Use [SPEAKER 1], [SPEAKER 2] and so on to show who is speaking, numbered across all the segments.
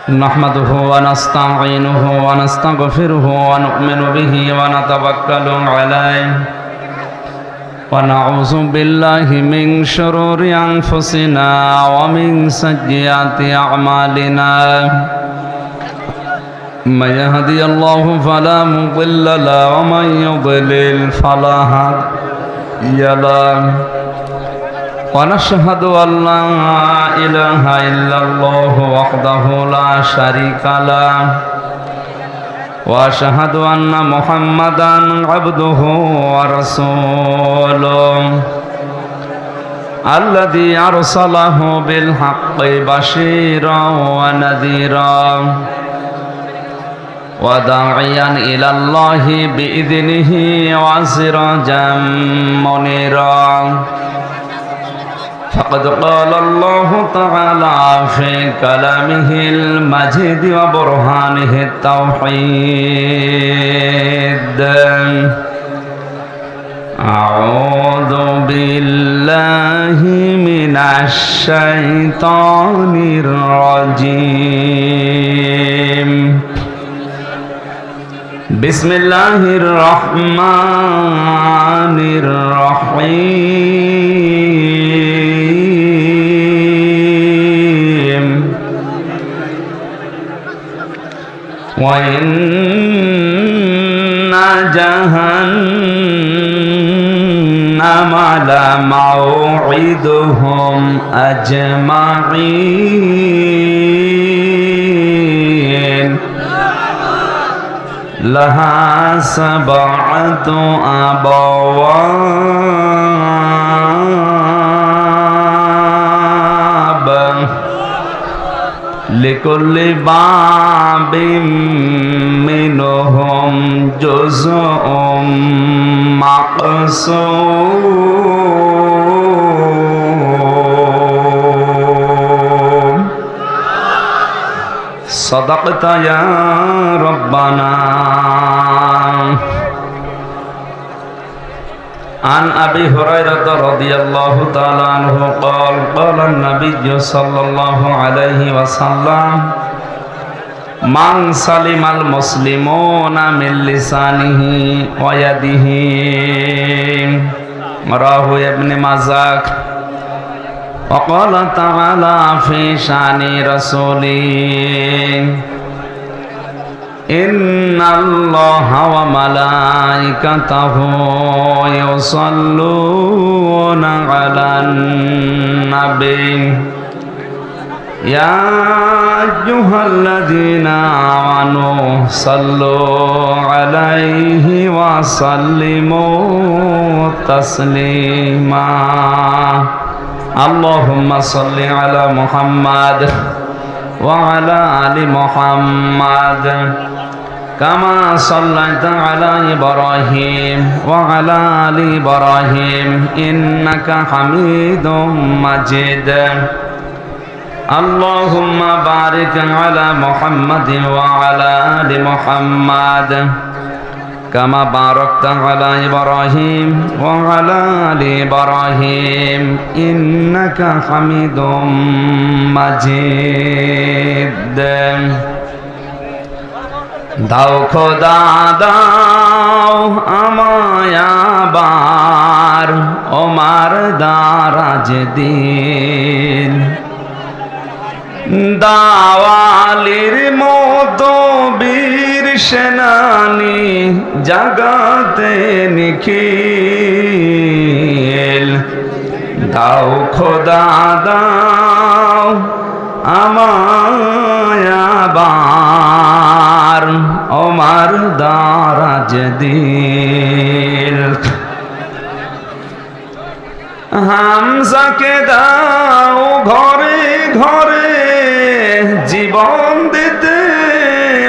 [SPEAKER 1] نحمده ونستعينه ونستغفره ونؤمن به ونتوكل عليه ونعوذ بالله من شرور أنفسنا ومن سيئات أعمالنا من يهدي الله فلا مضل له ومن يضلل فلا هادي له ونشهد أن لا إله إلا الله وحده لا شريك له وأشهد أن محمدا عبده ورسوله الذي أرسله بالحق بشيرا ونذيرا وداعيا إلى الله بإذنه وسراجا منيرا فقد قال الله تعالى في كلامه المجيد وبرهانه التوحيد أعوذ بالله من الشيطان الرجيم بسم الله الرحمن الرحيم وإن جهنم لموعدهم أجمعين لها 7 أبواب لكل باب منهم جزء مقسوم صدقت يا ربنا. عن أبي هريرة رضي الله تعالى عنه قال قال النبي صلى الله عليه وسلم من سلم المسلمون من لسانه ويده رواه ابن ماجه. وقال تعالى في شأن رسوله إن الله وملائكته يصلون على النبي يا أيها الذين آمنوا صلوا عليه وسلموا تسليما. اللهم صل على محمد وعلى آل محمد كما صليت على إبراهيم وعلى آل إبراهيم إنك حميد مجيد. اللهم بارك على محمد وعلى آل محمد كما باركت على إبراهيم وعلى آل إبراهيم إنك حميد مجيد. দাও খোদা দাও আমায় আবার ওমার দারাজ দিন দাওয়ালির মতো বীর সেনানি জাগাতে নিখিল দাও খোদা দাও আমায় আবার ওমার দারাজ দিল হামজাকে দাও ঘরে ঘরে জীবন দিতে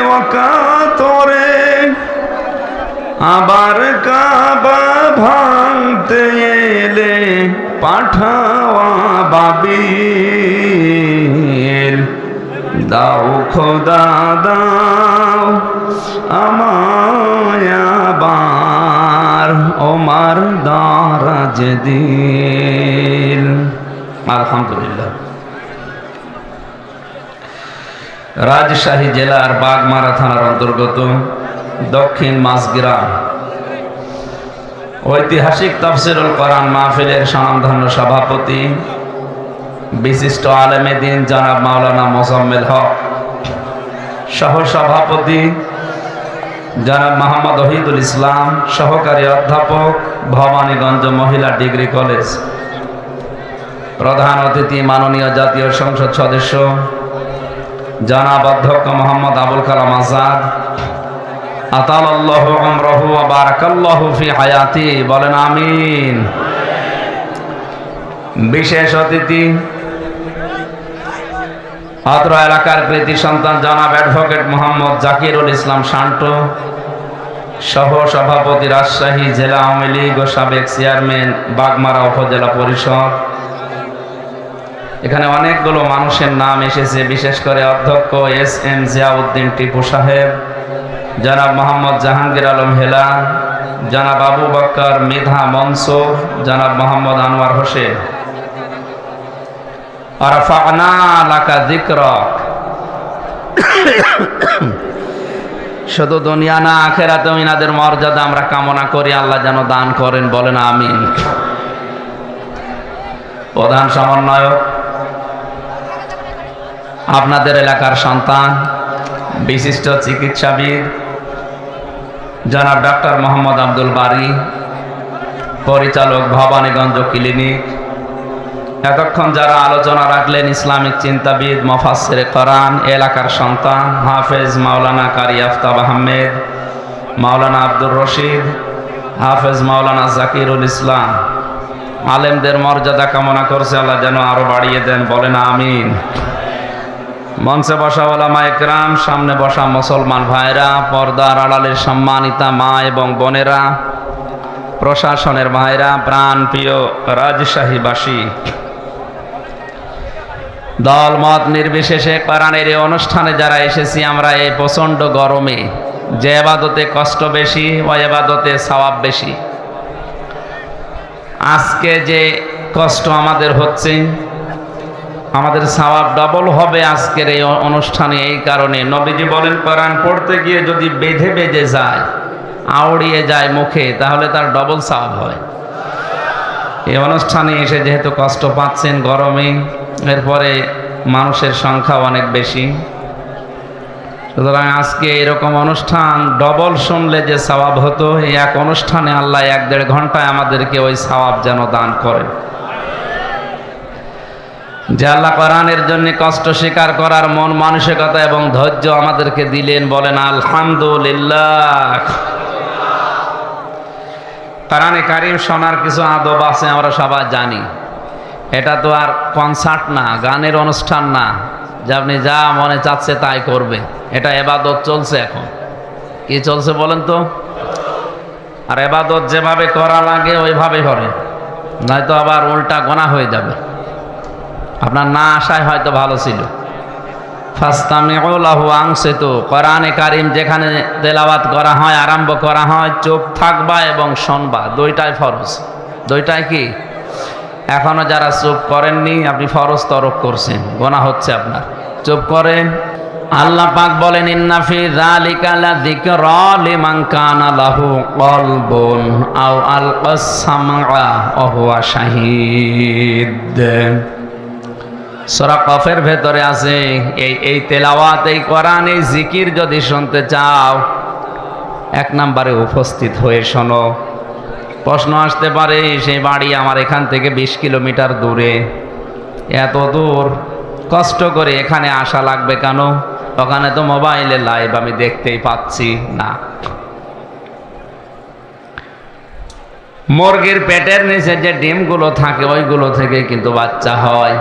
[SPEAKER 1] ওয়াকাতরে আবার কাবা ভাঙতে এলে পাঠাওয়া বাবিল দাও খোদা দাও আমায় আবার ওমার দারাজ দিল। আলহামদুলিল্লাহ। রাজশাহী জেলার বাগমারা থানার অন্তর্গত দক্ষিণ মাঝগ্রাম ঐতিহাসিক তাফসীরুল কোরআন মাহফিলের স্বনামধন্য সভাপতি বিশিষ্ট আলেমে দ্বীন জনাব মাওলানা মোজাম্মেল হক, সহ সভাপতি জনাব মোহাম্মদ ওহিদুল ইসলাম, সহকারী অধ্যাপক, ভবানীগঞ্জ মহিলা ডিগ্রি কলেজ। প্রধান অতিথি মাননীয় জাতীয় সংসদ সদস্য জনাব অধ্যক্ষ মোহাম্মদ আবুল কালাম আজাদ, আতালাল্লাহু উমরাহু ওয়া বারাকাল্লাহু ফি হায়াতি, বলেন আমিন। বিশেষ অতিথি অত্র এলাকার কৃতি সন্তান জনাব অ্যাডভোকেট মোহাম্মদ জাকিরুল ইসলাম শান্ত, সহ সভাপতি রাজশাহী জেলা আওয়ামী লীগ ও সাবেক চেয়ারম্যান বাগমারা উপজেলা পরিষদ। এখানে অনেকগুলো মানুষের নাম এসেছে, বিশেষ করে অধ্যক্ষ এস.এম. জিয়াউদ্দিন টিপু সাহেব, জনাব মোহাম্মদ জাহাঙ্গীর আলম হেলাল, জনাব আবু বকর মৃধা মনসুর, জনাব মোহাম্মদ আনোয়ার হোসেন। আরাফানা লাকা যিকরাক, শুধু দুনিয়া না আখিরাতেও ইনাদের মর্যাদা আমরা কামনা করি, আল্লাহ যেন দান করেন, বলেন আমিন। প্রধান সমন্বয়ক আপনাদের এলাকার সন্তান, বিশিষ্ট চিকিৎসাবিদ জনাব ডাক্তার মোহাম্মদ আব্দুল বারী, পরিচালক ভবানীগঞ্জ ক্লিনিক। এতক্ষণ যারা আলোচনা রাখলেন ইসলামিক চিন্তাবিদ, মুফাসসিরে কোরআন, এলাকার সন্তান হাফেজ মাওলানা কারি আফতাব আহমেদ, মাওলানা আব্দুর রশিদ, হাফেজ মাওলানা জাকিরুল ইসলাম। আলেমদের মর্যাদা কামনা করছে, আল্লাহ যেন আরো বাড়িয়ে দেন, বলেন আমিন। মঞ্চে বসা ওলামা একরাম, সামনে বসা মুসলমান ভাইরা, পর্দার আড়ালের সম্মানিতা মা এবং বোনেরা, প্রশাসনের ভাইরা, প্রাণ প্রিয় রাজশাহীবাসী, দল মত নির্বিশেষে কোরআনের এই অনুষ্ঠানে যারা এসেছি, আমরা এই প্রচণ্ড গরমে যে ইবাদতে কষ্ট বেশি ও ইবাদতে সওয়াব বেশি, আজকে যে কষ্ট আমাদের হচ্ছে, আমাদের সওয়াব ডবল হবে আজকের এই অনুষ্ঠানে। এই কারণে নবীজি বলেন, কোরআন পড়তে গিয়ে যদি বেঁধে বেঁধে যায়, আউড়িয়ে যায় মুখে, তাহলে তার ডবল সওয়াব হয়। এই অনুষ্ঠানে এসে যেহেতু কষ্ট পাচ্ছেন গরমে, এরপরে মানুষের সংখ্যা অনেক বেশি, সুতরাং আজকে এরকম অনুষ্ঠান ডবল শুনলে যে সওয়াব হতো, এই এক অনুষ্ঠানে আল্লাহ 1-1.5 ঘন্টায় আমাদেরকে ওই সওয়াব যেন দান করেন। যে আল্লাহ কোরআনের জন্য কষ্ট স্বীকার করার মন মানসিকতা এবং ধৈর্য আমাদেরকে দিলেন, বলেন আলহামদুলিল্লাহ। কোরআনে কারীম শোনার কিছু আদব আছে, আমরা সবাই জানি। এটা তো আর কনসার্ট না, গানের অনুষ্ঠান না যে আপনি যা মনে চাচ্ছে তাই করবে। এটা ইবাদত চলছে। এখন কি চলছে বলেন তো? আর ইবাদত যেভাবে করা লাগে ওইভাবে করে, নয়তো আবার উল্টা গোনাহ হয়ে যাবে। আপনার না আসায় হয়তো ভালো ছিল। ফাস্তামিউ লাহু আনসিতু, কোরআনে কারীম যেখানে তেলাওয়াত করা হয়, আরম্ভ করা হয়, চুপ থাকবা এবং শুনবা, দুইটাই ফরজ। দুইটাই কি? এখনো যারা চুপ করেননি, আপনি ফরজ তরক করছেন, গোনাহ হচ্ছে আপনার। চুপ করেন। আল্লাহ পাক বলেন, ইন্না ফি যালিকা লাযিকরা লিমান কানা লাহু কলবুন আও আলকাস সামআ ওয়া হুয়া শাহীদ। সূরা কফের ভেতরে আছে এই তেলাওয়াত, এই কোরআন, এই জিকির যদি শুনতে চাও, 1 নম্বরে উপস্থিত হয়ে শোনো। প্রশ্ন আসতে পারে, সেই বাড়ি আমার এখান থেকে 20 কিলোমিটার দূরে, এত দূর কষ্ট করে এখানে আসা লাগবে কেন? ওখানে তো মোবাইলে লাইভ আমি দেখতেই পাচ্ছি না। মুরগির পেটের নিচে যে ডিমগুলো থাকে ওইগুলো থেকে কিন্তু বাচ্চা হয়,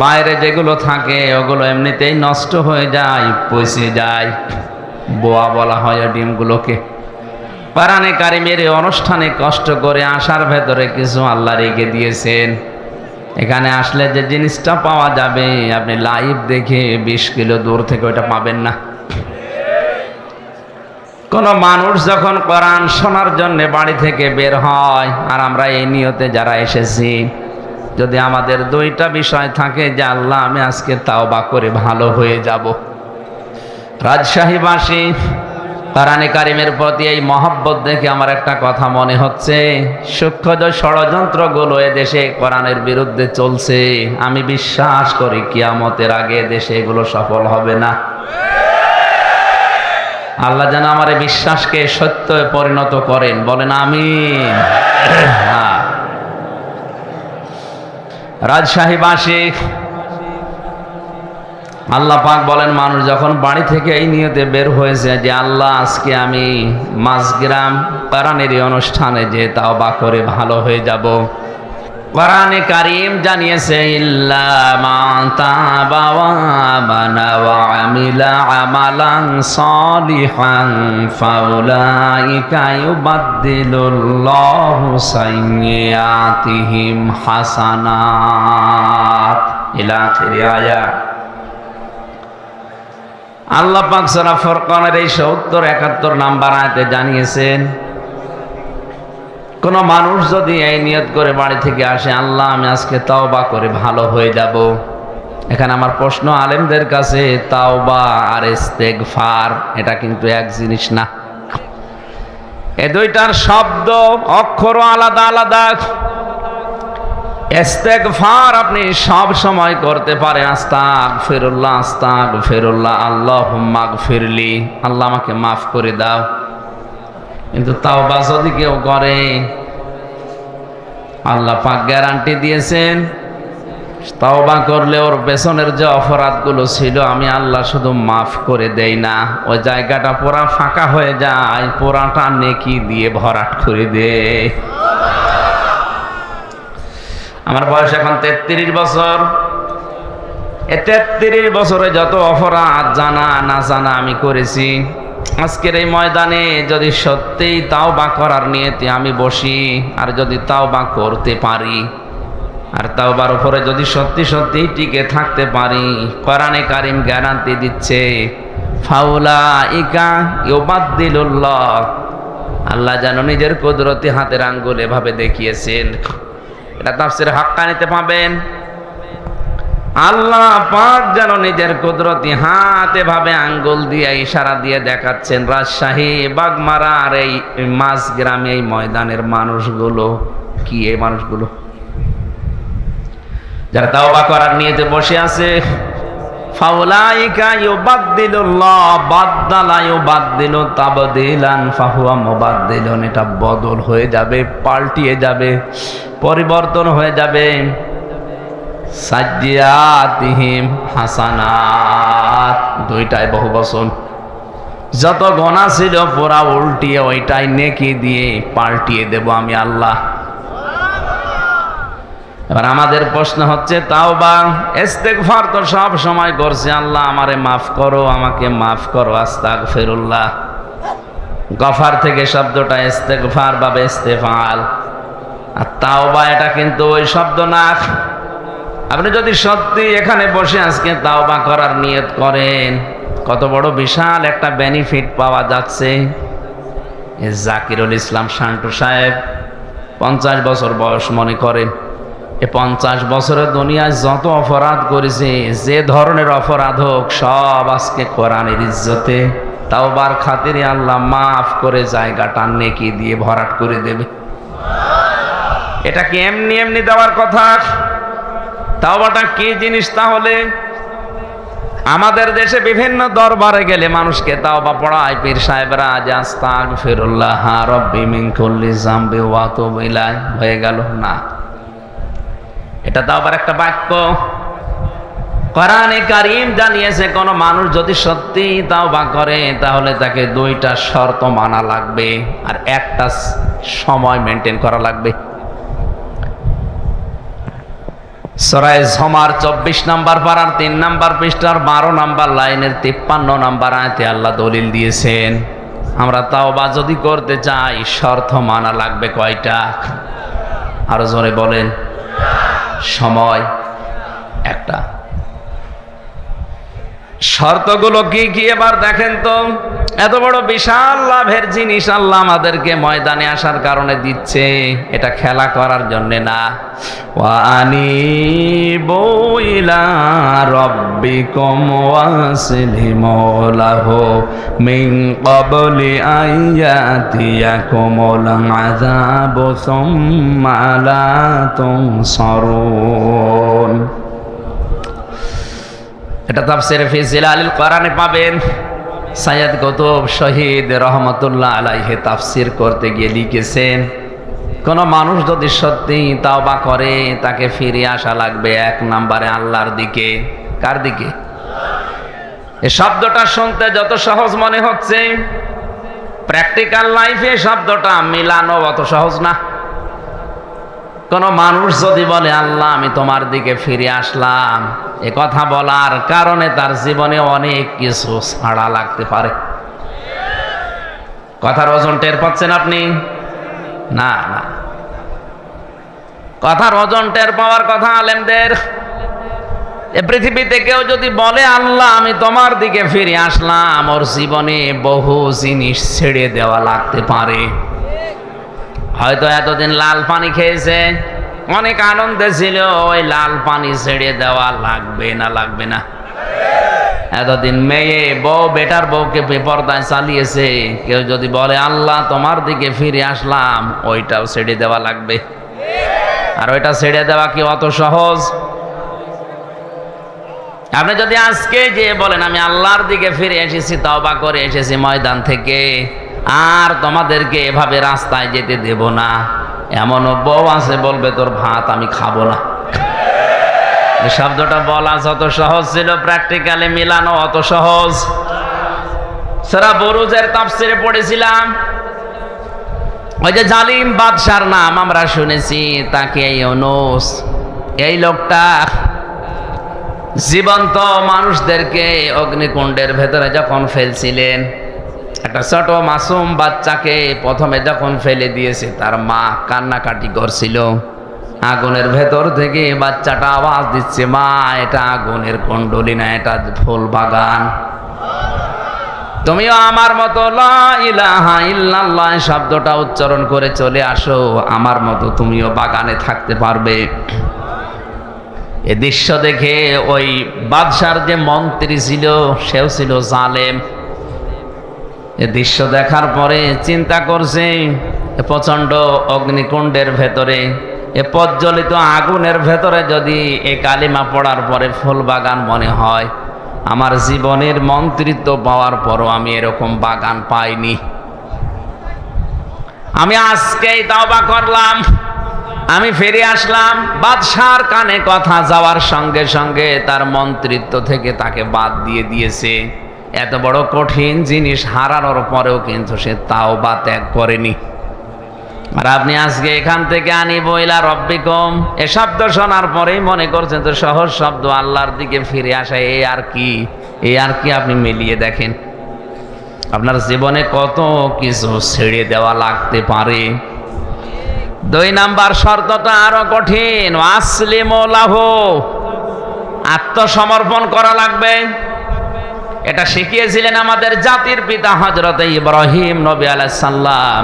[SPEAKER 1] বাইরে যেগুলো থাকে ওগুলো এমনিতেই নষ্ট হয়ে যায়, পচে যায়, বোয়া বলা হয় ওই ডিমগুলোকে। কোরআনে কারীমের এই অনুষ্ঠানে কষ্ট করে আসার ভেতরে কিছু আল্লাহ রেখে দিয়েছেন। এখানে আসলে যে জিনিসটা পাওয়া যাবে, আপনি লাইভ দেখে 20 কিলো দূর থেকে ওইটা পাবেন না। কোন মানুষ যখন কোরআন শোনার জন্য বাড়ি থেকে বের হয়, আর আমরা এই নিয়তে যারা এসেছি, যদি আমাদের 2টা বিষয় থাকে যে আল্লাহ আমি আজকে তাওবা করে ভালো হয়ে যাব, রাজশাহীবাসী, কোরআনে কারিমের প্রতি এই মহব্বত দেখে আমার একটা কথা মনে হচ্ছে, সূক্ষ্ম ষড়যন্ত্রগুলো এদেশে কোরআনের বিরুদ্ধে চলছে, আমি বিশ্বাস করি কিয়ামতের আগে দেশে এগুলো সফল হবে না। আল্লাহ যেন আমার এই বিশ্বাসকে সত্যে পরিণত করেন, বলেন আমিন। রাজশাহীবাসী, আল্লাহ পাক বলেন, মানুষ যখন বাড়ি থেকে এই নিয়তে বের হয়েছে যে আল্লাহ আজকে আমি মাঝগ্রাম কোরআনের অনুষ্ঠানে যে তাওবা করে ভালো হয়ে যাব, কোরআনে কারীম জানিয়েছে ইল্লা মান তাবা ওয়া আমানা ওয়া আমিলা আমালান সালিহান ফাউলাইকা ইউবাদদিলুল্লাহু সাইয়্যাতিহিম হাসানাত ইলা আখির আয়াত। আল্লাহ পাক সূরা ফুরকানের এই ৭০-৭১ নাম্বার আয়াতে জানিয়েছেন, কোন মানুষ যদি এই নিয়ত করে বাড়ি থেকে আসে আল্লাহ আমি আজকে তাওবা করে ভালো হয়ে যাব। এখানে আমার প্রশ্ন আলেমদের কাছে, তাওবা আর ইস্তেগফার এটা কিন্তু এক জিনিস না, এই দুইটার শব্দ অক্ষরও আলাদা আলাদা। ইস্তেগফার আপনি সব সময় করতে পারেন, আস্তাগফিরুল্লাহ আস্তাগফিরুল্লাহ, আল্লাহুম্মা গফিরলি, আল্লাহ আমাকে মাফ করে দাও। কিন্তু তাওবা যদি কেউ করে, আল্লাহ পাক গ্যারান্টি দিয়েছেন তাওবা করলে ওর পেছনের যে অপরাধগুলো ছিল আমি আল্লাহ শুধু মাফ করে দেই না, ওই জায়গাটা পুরা ফাঁকা হয়ে যায়, পুরাটা নেকি দিয়ে ভরাট করে দেয়। আমার বয়স এখন 33 বছর। এই 33 বছরে যত অপরাধ জানা না জানা আমি করেছি, আজকের এই ময়দানে যদি সত্যিই তাওবা করার নিয়তে আমি বসি, আর যদি তাওবা করতে পারি, আর তাওবার উপরে যদি সত্যি সত্যি টিকে থাকতে পারি, কোরআনে কারীম গ্যারান্টি দিচ্ছে ফাউলাইকা ইউবাদদিলুল্লাহ, আল্লাহ যেন নিজের কুদরতি হাতের আঙ্গুল এভাবে দেখিয়েছেন। এটা তাফসীরে হাক্কানীতে পাবেন, আল্লাহ পাক যেন নিজের কুদরতি হাতে ভাবে আঙ্গুল দিয়ে ইশারা দিয়ে দেখাচ্ছেন রাজশাহী বাগমারা আর এই মাঝ গ্রামে এই ময়দানের মানুষগুলো কি, এই মানুষগুলো যারা তাওবা করার নিয়তে বসে আছে, ফাউলাইকা ইউবাদদিলুল্লাহ বাদদালা ইউবাদদিলু তাবদীলান ফাহুয়া মুবাদদিলুন, এটা বদল হয়ে যাবে, পাল্টিয়ে যাবে, পরিবর্তন হয়ে যাবে। সাজ্জিয়াতিহিম হাসানাত, দুইটাই বহুবচন, যত গুনাহ ছিল পুরা উল্টিয়ে ওইটাই নেকি দিয়ে পাল্টিয়ে দেব আমি আল্লাহ। এবার আমাদের প্রশ্ন হচ্ছে, তাওবা ইস্তেগফার তো সব সময় করছে, আল্লাহ আমারে মাফ করো, আমাকে মাফ করো, আস্তাগফিরুল্লাহ। গফার থেকে শব্দটা ইস্তেগফার বা ইস্তেফাল, আর তাওবা এটা কিন্তু ওই শব্দ না। আপনি যদি সত্যি এখানে বসে আজকে তাওবা করার নিয়ত করেন, কত বড় বিশাল একটা বেনিফিট পাওয়া যাচ্ছে। জাকিরুল ইসলাম শান্টু সাহেব 50 বছর বয়স মনে করেন, এই 50 বছরের দুনিয়ায় যত অপরাধ করেছে, যে ধরনের অপরাধ হোক, সব আজকে কোরআনের ইজ্জতে তাওবার খাতিরে আল্লাহ মাফ করে জায়গাটা নেকি দিয়ে ভরাট করে দেবে। এটা কি এমনি এমনি দেওয়ার কথা? তাওবাটা কি জিনিস? তাহলে আমাদের দেশে বিভিন্ন দরবারে গেলে মানুষকে তাওবা পড়ায় পীর সাহেবরা, যে আস্তাগফিরুল্লাহ রাব্বি মিন কুল্লি যামবি ওয়া আতুবু ইলাইহি, হয়ে গেল না। এটা তাওবার একটা বাক্য। কোরআনে কারীম জানিয়েছে কোন মানুষ যদি সত্যি তাওবা করে তাহলে তাকে দুইটা শর্ত মানা লাগবে, আর একটা সময় মেনটেন করা লাগবে। সূরা জুমার 24 নম্বর পারার 3 নম্বর পৃষ্ঠার 12 নম্বর লাইনের 53 নম্বর আয়াতে আল্লাহ দলিল দিয়েছেন, আমরা তাওবা যদি করতে চাই শর্ত মানা লাগবে কয়টা? আরো জোরে বলেন। সময় একটা। শর্তগুলো কি কি এবার দেখেন তো। এত বড় বিশাল লাভের জিনিস আল্লাহ আমাদেরকে ময়দানে আসার কারণে দিচ্ছে, এটা খেলা করার জন্য না। ওয়া আনিবু ইলা রাব্বিকুম ওয়াসলিমু লাহু মিন ক্বাবলি আইয়াতিয়াকুমুল আযাবু সুম্মা লা তুনসারুন। এটা তাফসীরে ফি জিলালিল কোরআনে পাবেন। সাইয়্যিদ কুতুব শহীদ রহমতুল্লাহ আলাইহি তাফসীর করতে গিয়ে লিখেছেন, কোন মানুষ যদি সত্যি তাওবা করে তাকে ফিরে আসা লাগবে এক নম্বরে আল্লাহর দিকে। কার দিকে? এই শব্দটা শুনতে যত সহজ মনে হচ্ছে, প্র্যাকটিক্যাল লাইফে শব্দটা মিলানো অত সহজ না। কোন মানুষ যদি বলে আল্লাহ আমি তোমার দিকে ফিরে আসলাম, এ কথা বলার কারণে তার জীবনে অনেক কিছু ছাড়া লাগতে পারে। কথার ওজন টের পাচ্ছেন আপনি? না না, কথার ওজন টের পাওয়ার কথা আলেমদের। এ পৃথিবীতে কেউ যদি বলে আল্লাহ আমি তোমার দিকে ফিরে আসলাম, ওর জীবনে বহু জিনিস ছেড়ে দেওয়া লাগতে পারে। হয়তো এতদিন লাল পানি খেয়েছে, অনেক আনন্দে ছিল, ওই লাল পানি ছেড়ে দেওয়া লাগবে না? লাগবে না? এতদিন মেয়ে বউ বেটার বউকে বেপরদায় চালিয়েছে, কেউ যদি বলে আল্লাহ তোমার দিকে ফিরে আসলাম, ওইটাও ছেড়ে দেওয়া লাগবে। আর ওইটা ছেড়ে দেওয়া কি অত সহজ? আপনি যদি আজকে যে বলেন আমি আল্লাহর দিকে ফিরে এসেছি, তওবা করে এসেছি ময়দান থেকে, আর তোমাদেরকে এভাবে রাস্তায় যেতে দেব না, এমনও বউ আছে বলবে তোর ভাত আমি খাবো না। এই শব্দটা বলা যত সহজ ছিল, প্র্যাকটিক্যালি মিলানো অত সহজ। সূরা বুরুজের তাফসীরে পড়েছিলাম, ওই যে জালিম বাদশার নাম আমরা শুনেছি, তাকে ইউনূস, এই লোকটা জীবন্ত মানুষদেরকে অগ্নিকুণ্ডের ভেতরে যখন ফেলছিলেন, একটা ছোট মাসুম বাচ্চাকে প্রথমে যখন ফেলে দিয়েছে, তার মা কান্নাকাটি করছিল। আগুনের ভেতর থেকে বাচ্চাটা আওয়াজ দিচ্ছে, মা এটা আগুনের কুণ্ডলী না, এটা ফুল বাগান। তুমিও আমার মতো লা ইলাহা ইল্লাল্লাহ শব্দটা উচ্চারণ করে চলে আসো, আমার মতো তুমিও বাগানে থাকতে পারবে। এ দৃশ্য দেখে ওই বাদশার যে মন্ত্রী ছিল, সেও ছিল জালেম। এ দৃশ্য দেখার পরে চিন্তা করছে, প্রচন্ড অগ্নিকুণ্ডের ভেতরে, এ প্রজ্বলিত আগুনের ভেতরে যদি এ কালিমা পড়ার পরে ফুল বাগান মনে হয়, আমার জীবনের মন্ত্রিত্ব পাওয়ার পরও আমি এরকম বাগান পাইনি। আমি আজকেই তওবা করলাম, আমি ফিরে আসলাম। বাদশার কানে কথা যাওয়ার সঙ্গে সঙ্গে তার মন্ত্রিত্ব থেকে তাকে বাদ দিয়ে দিয়েছে। এত বড় কঠিন জিনিস হারানোর পরেও কিন্তু সে তাওবা ত্যাগ করেনি। আর আপনি আজকে এখান থেকে আনিবু ইলা রাব্বিকুম এ শব্দ শোনার পরেই মনে করছেন তো সহজ শব্দ, আল্লাহর দিকে ফিরে আসা, এই আর কি? এই আর কি? আপনি মিলিয়ে দেখেন আপনার জীবনে কত কিছু ছেড়ে দেওয়া লাগতে পারে। 2 নাম্বার শর্তটা আরো কঠিন, আসলিমু লাহু, আত্মসমর্পণ করা লাগবে। এটা শিখিয়েছিলেন আমাদের জাতির পিতা হযরত ইব্রাহিম নবী আলাইহিস সালাম।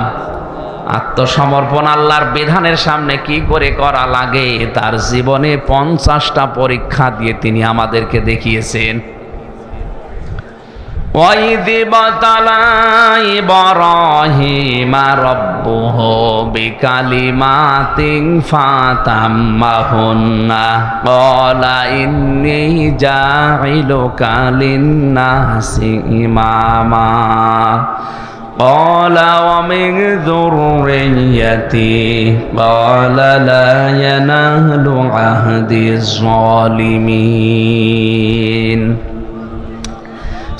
[SPEAKER 1] আত্মসমর্পণ আল্লাহর বিধানের সামনে কি করে করা লাগে, তার জীবনে 50টা পরীক্ষা দিয়ে তিনি আমাদেরকে দেখিয়েছেন। وَإِذِ ابْتَلَى إِبْرَاهِيمَ رَبُّهُ بِكَلِمَاتٍ فَأَتَمَّهُنَّ قَالَ إِنِّي جَاعِلُكَ لِلنَّاسِ إِمَامًا قَالَ وَمِنْ ذُرِّيَّتِي قَالَ لَا يَنَالُ عَهْدِي الظَّالِمِينَ।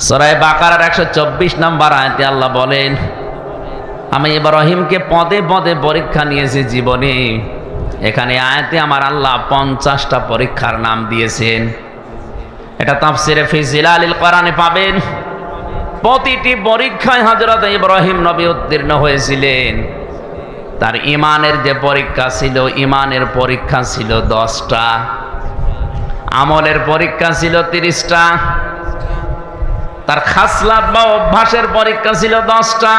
[SPEAKER 1] সূরা বাকারার 124 নম্বর আয়াতে আল্লাহ বলেন, আমি ইব্রাহিমকে পদে পদে পরীক্ষা নিয়েছি জীবনে। এখানে আয়াতে আমার আল্লাহ 50টা পরীক্ষার নাম দিয়েছেন। এটা তাফসীরে ফি জিলালিল কোরআনে পাবেন। প্রতিটি পরীক্ষায় হযরত ইব্রাহিম নবী উত্তীর্ণ হয়েছিলেন। তার ঈমানের যে পরীক্ষা ছিল, ঈমানের পরীক্ষা ছিল 10টা, আমলের পরীক্ষা ছিল 30টা। তার খাসলাত বা অভ্যাসের পরীক্ষা ছিল 10টা।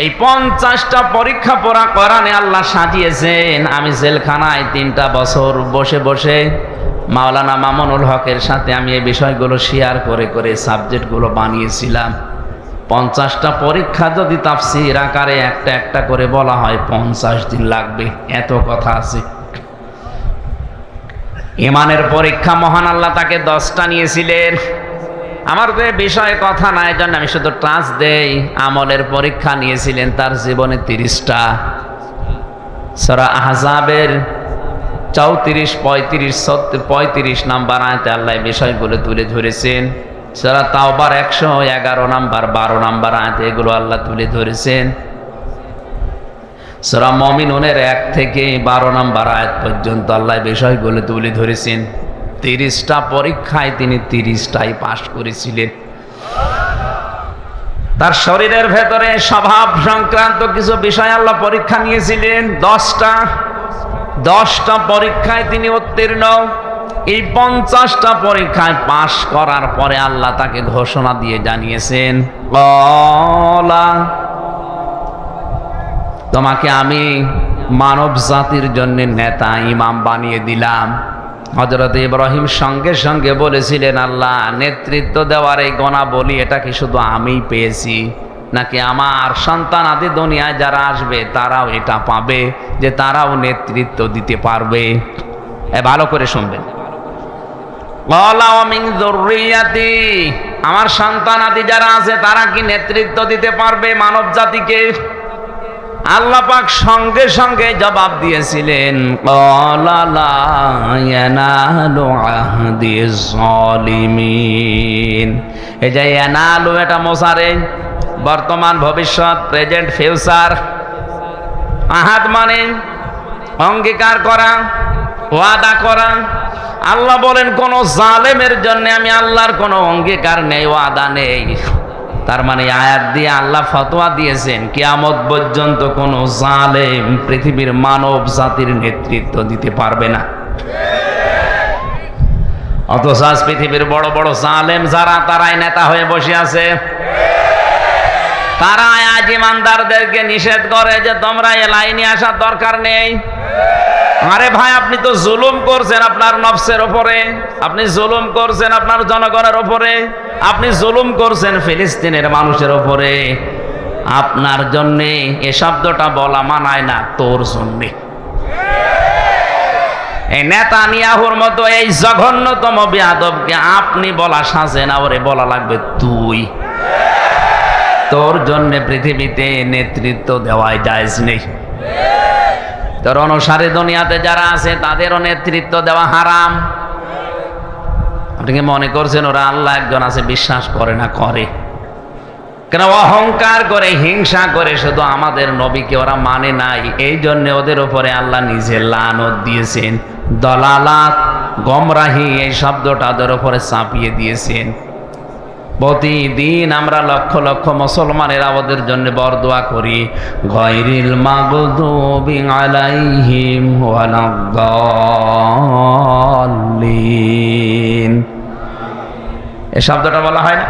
[SPEAKER 1] এই 50টা পরীক্ষা পড়া কোরআনে আল্লাহ সাজিয়েছেন। আমি জেলখানায় 3টা বছর বসে বসে মাওলানা মামুনুল হকের সাথে আমি এই বিষয়গুলো শেয়ার করে করে সাবজেক্টগুলো বানিয়েছিলাম। 50টা পরীক্ষা যদি তাফসীর আকারে একটা একটা করে বলা হয় 50 দিন লাগবে, এত কথা আছে। ঈমানের পরীক্ষা মহান আল্লাহ তাকে 10টা নিয়েছিলেন। আমার তো বিষয়ে কথা নাই, জন্য আমি শুধু টাচ দেই। আমলের পরীক্ষা নিয়েছিলেন তার জীবনে 30টা। সূরা আহজাবের 34, 35, 35 নাম্বার আয়াতে আল্লাহ বিষয়গুলো তুলে ধরেছেন। সূরা তাওবার 111 নাম্বার 12 নাম্বার আয়াতে এগুলো আল্লাহ তুলে ধরেছেন। সূরা মুমিনুনের 1 থেকে 12 নাম্বার আয়াত পর্যন্ত আল্লাহ বিষয়গুলো তুলে ধরেছেন। 30টা পরীক্ষায় তিনি 30টাই পাশ করেছিলেন। তার শরীরের ভেতরে স্বভাব সংক্রান্ত কিছু বিষয় আল্লাহ পরীক্ষা নিয়েছিলেন 10টা পরীক্ষায় তিনি উত্তীর্ণ। এই 50টা পরীক্ষায় পাশ করার পরে আল্লাহ তাকে ঘোষণা দিয়ে জানিয়েছেন, তোমাকে আমি মানব জাতির জন্য নেতা ইমাম বানিয়ে দিলাম। হযরত ইব্রাহিম সঙ্গে সঙ্গে বলেছিলেন, আল্লাহ নেতৃত্ব দেওয়ার এই গুণাবলী এটা কি শুধু আমিই পেয়েছি, নাকি আমার সন্তান আদি দুনিয়ায় যারা আসবে তারাও এটা পাবে, যে তারাও নেতৃত্ব দিতে পারবে? ভালো করে শুনবেন। আমার সন্তান আদি যারা আছে তারা কি নেতৃত্ব দিতে পারবে মানব জাতিকে? আল্লাহ পাক সঙ্গে সঙ্গে জবাব দিয়েছিলেন, এই যে ইয়ানালু এটা মোসারে, বর্তমান ভবিষ্যৎ, প্রেজেন্ট ফিউচার। আহাদ মানে অঙ্গীকার করা, ওয়াদা করা। আল্লাহ বলেন কোন জালেমের জন্য আমি আল্লাহর কোনো অঙ্গীকার নেই, ওয়াদা নেই। তার মানে আয়াত দিয়ে আল্লাহ ফতোয়া দিয়েছেন কিয়ামত পর্যন্ত কোন জালেম পৃথিবীর মানব জাতির নেতৃত্ব দিতে পারবে না। অথচ আজ পৃথিবীর বড় বড় জালেম যারা, তারাই নেতা হয়ে বসে আছে। তারা আজ ইমানদারদেরকে নিষেধ করে যে তোমরা এ লাইনে আসার দরকার নেই। আরে ভাই, আপনি তো জুলুম করছেন আপনার নফসের উপরে, আপনি জুলুম করছেন আপনার জনগণের উপরে, আপনি জুলুম করছেন ফিলিস্তিনের মানুষের উপরে। আপনার জন্যে এ শব্দটা বলা মানায় না, তোর জন্যে। এই নেতানিয়াহুর মতো এই জঘন্যতম বেয়াদবকে আপনি বলা সাজে না, ওরে বলা লাগবে তুই। তোর জন্যে পৃথিবীতে নেতৃত্ব দেওয়াই জায়েজ নেই। তোর অনুসারী দুনিয়াতে যারা আছে তাদেরও নেতৃত্ব দেওয়া হারাম। আপনি কি মনে করছেন ওরা আল্লাহ একজন আছে বিশ্বাস করে না? করে। কেন? অহংকার করে, হিংসা করে শুধু আমাদের নবীকে ওরা মানে নাই। এই জন্য ওদের উপরে আল্লাহ নিজে লানত দিয়েছেন। দলালাত, গমরাহি, এই শব্দটা ওদের উপরে চাপিয়ে দিয়েছেন। প্রতিদিন আমরা লক্ষ লক্ষ মুসলমানেরা ওদের জন্য বরদোয়া করি, গায়রিল মাগদুবি আলাইহিম ওয়ালাদ-দাল্লিন। এই শব্দটা বলা হয় না?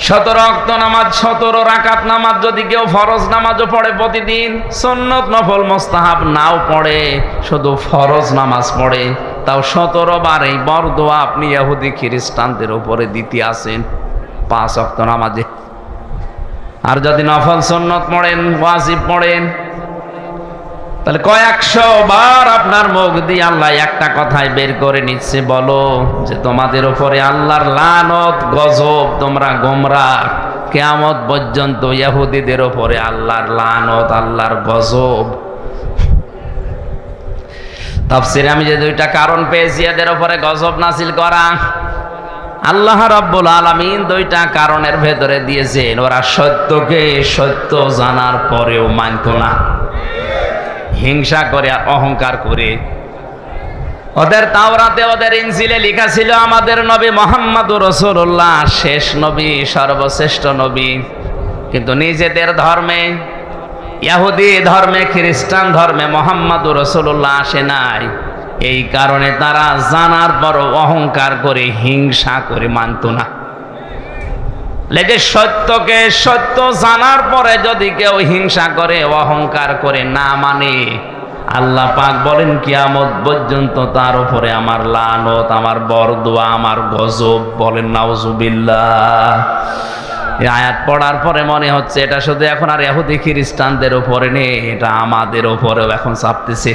[SPEAKER 1] 17 ওয়াক্ত নামাজ, 17 রাকাত নামাজ যদি কেউ ফরজ নামাজও পড়ে প্রতিদিন, সুন্নত নফল মুস্তাহাব নাও পড়ে, শুধু ফরজ নামাজ পড়ে, তাও 17 বার এই বরদোয়া আপনি ইহুদি খ্রিস্টানদের উপরে দিতে আসেন 5 ওয়াক্ত নামাজে। আর যদি নফল সুন্নত পড়েন, ওয়াজিব পড়েন, তাহলে কয়েকশো বার আপনার মুখ দিয়ে আল্লাহ একটা কথাই বের করে নিচ্ছে, বলো যে তোমাদের উপরে আল্লাহর লানত, গজব, তোমরা গোমরাহ। কিয়ামত পর্যন্ত ইহুদিদের উপরে আল্লাহর লানত, আল্লাহর গজব। তাফসীরে আমি যে 2টা কারণ পেয়েছি এদের উপরে গজব নাযিল করা, আল্লাহ রাব্বুল আলামিন 2টা কারণের ভেতরে দিয়েছেন। ওরা সত্যকে সত্য জানার পরেও মানত না, হিংসা করে আর অহংকার করে। ওদের তাওরাতে, ওদের ইনজিলে লেখা ছিল আমাদের নবী মুহাম্মদুর রাসূলুল্লাহ শেষ নবী, সর্বশ্রেষ্ঠ নবী। কিন্তু নিজেদের ধর্মে, ইহুদি ধর্মে, খ্রিস্টান ধর্মে মুহাম্মদুর রাসূলুল্লাহ আসে নাই। এই কারণে তারা জানার পর অহংকার করে, হিংসা করে মানত না। যে সত্যকে সত্য জানার পরে যদি কেউ হিংসা করে, অহংকার করে, না মানে, আল্লাহ পাক বলেন কিয়ামত পর্যন্ত তার উপরে আমার লানত, আমার বরদোয়া, আমার গজব। বলেন নাউজুবিল্লাহ। এই আয়াত পড়ার পরে মনে হচ্ছে এটা শুধু এখন আর ইহুদি খ্রিস্টানদের উপরে নেই, এটা আমাদের উপরেও এখন চাপতেছে।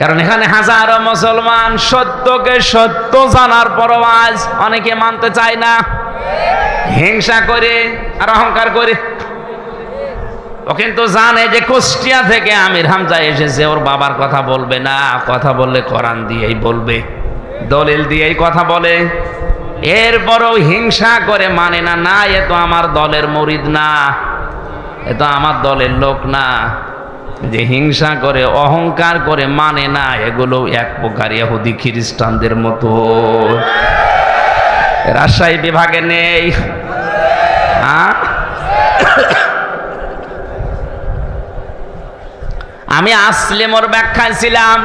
[SPEAKER 1] কারণ এখানে হাজারো মুসলমান সত্যকে সত্য জানার পরও আজ অনেকে মানতে চায় না, হিংসা করে আর অহংকার করে। ও কিন্তু জানে যে কুষ্টিয়া থেকে আমির হামজা এসেছে, ওর বাবার কথা বলবে না, কথা বললে কোরআন দিয়েই বলবে, দলিল দিয়েই কথা বলে। এরপরও হিংসা করে মানে না, না এ তো আমার দলের মুরিদ না, এ তো আমার দলের লোক না। যে হিংসা করে, অহংকার করে, মানে না, এগুলো এক প্রকার ইহুদি খ্রিস্টানদের মতো। রাজশাহী বিভাগে নেই। আমি আসলিমর ব্যাখ্যায় ছিলাম।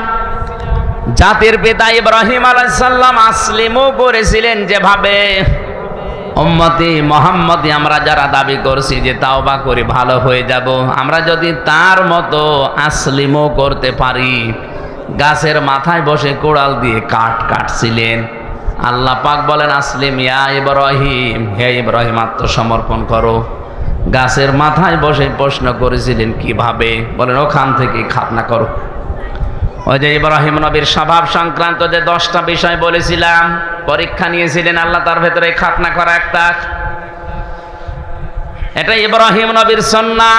[SPEAKER 1] জাতির পিতা ইব্রাহিম আলাইহিস সালাম আসলিমও করেছিলেন যেভাবে। উম্মতি মুহাম্মদি আমরা যারা দাবি করছি যে তাওবা করে ভালো হয়ে যাব, আমরা যদি তার মতো আসলিমও করতে পারি। গাছের মাথায় বসে কোড়াল দিয়ে কাঠ কাটছিলেন। আল্লাহ পাক বলেন আসলিম ইয়া ইব্রাহিম, হে ইব্রাহিম আত্মসমর্পণ করো। গাছের মাথায় বসে প্রশ্ন করেছিলেন কিভাবে? বলেন ওখান থেকে খাতনা করো। ওই যে ইব্রাহিম নবীর স্বভাব সংক্রান্ত যে 10টা বিষয় বলেছিলাম, পরীক্ষা নিয়েছিলেন আল্লাহ, তার ভেতরে খাতনা করা একটা। এটা ইব্রাহিম নবীর সুন্নাহ।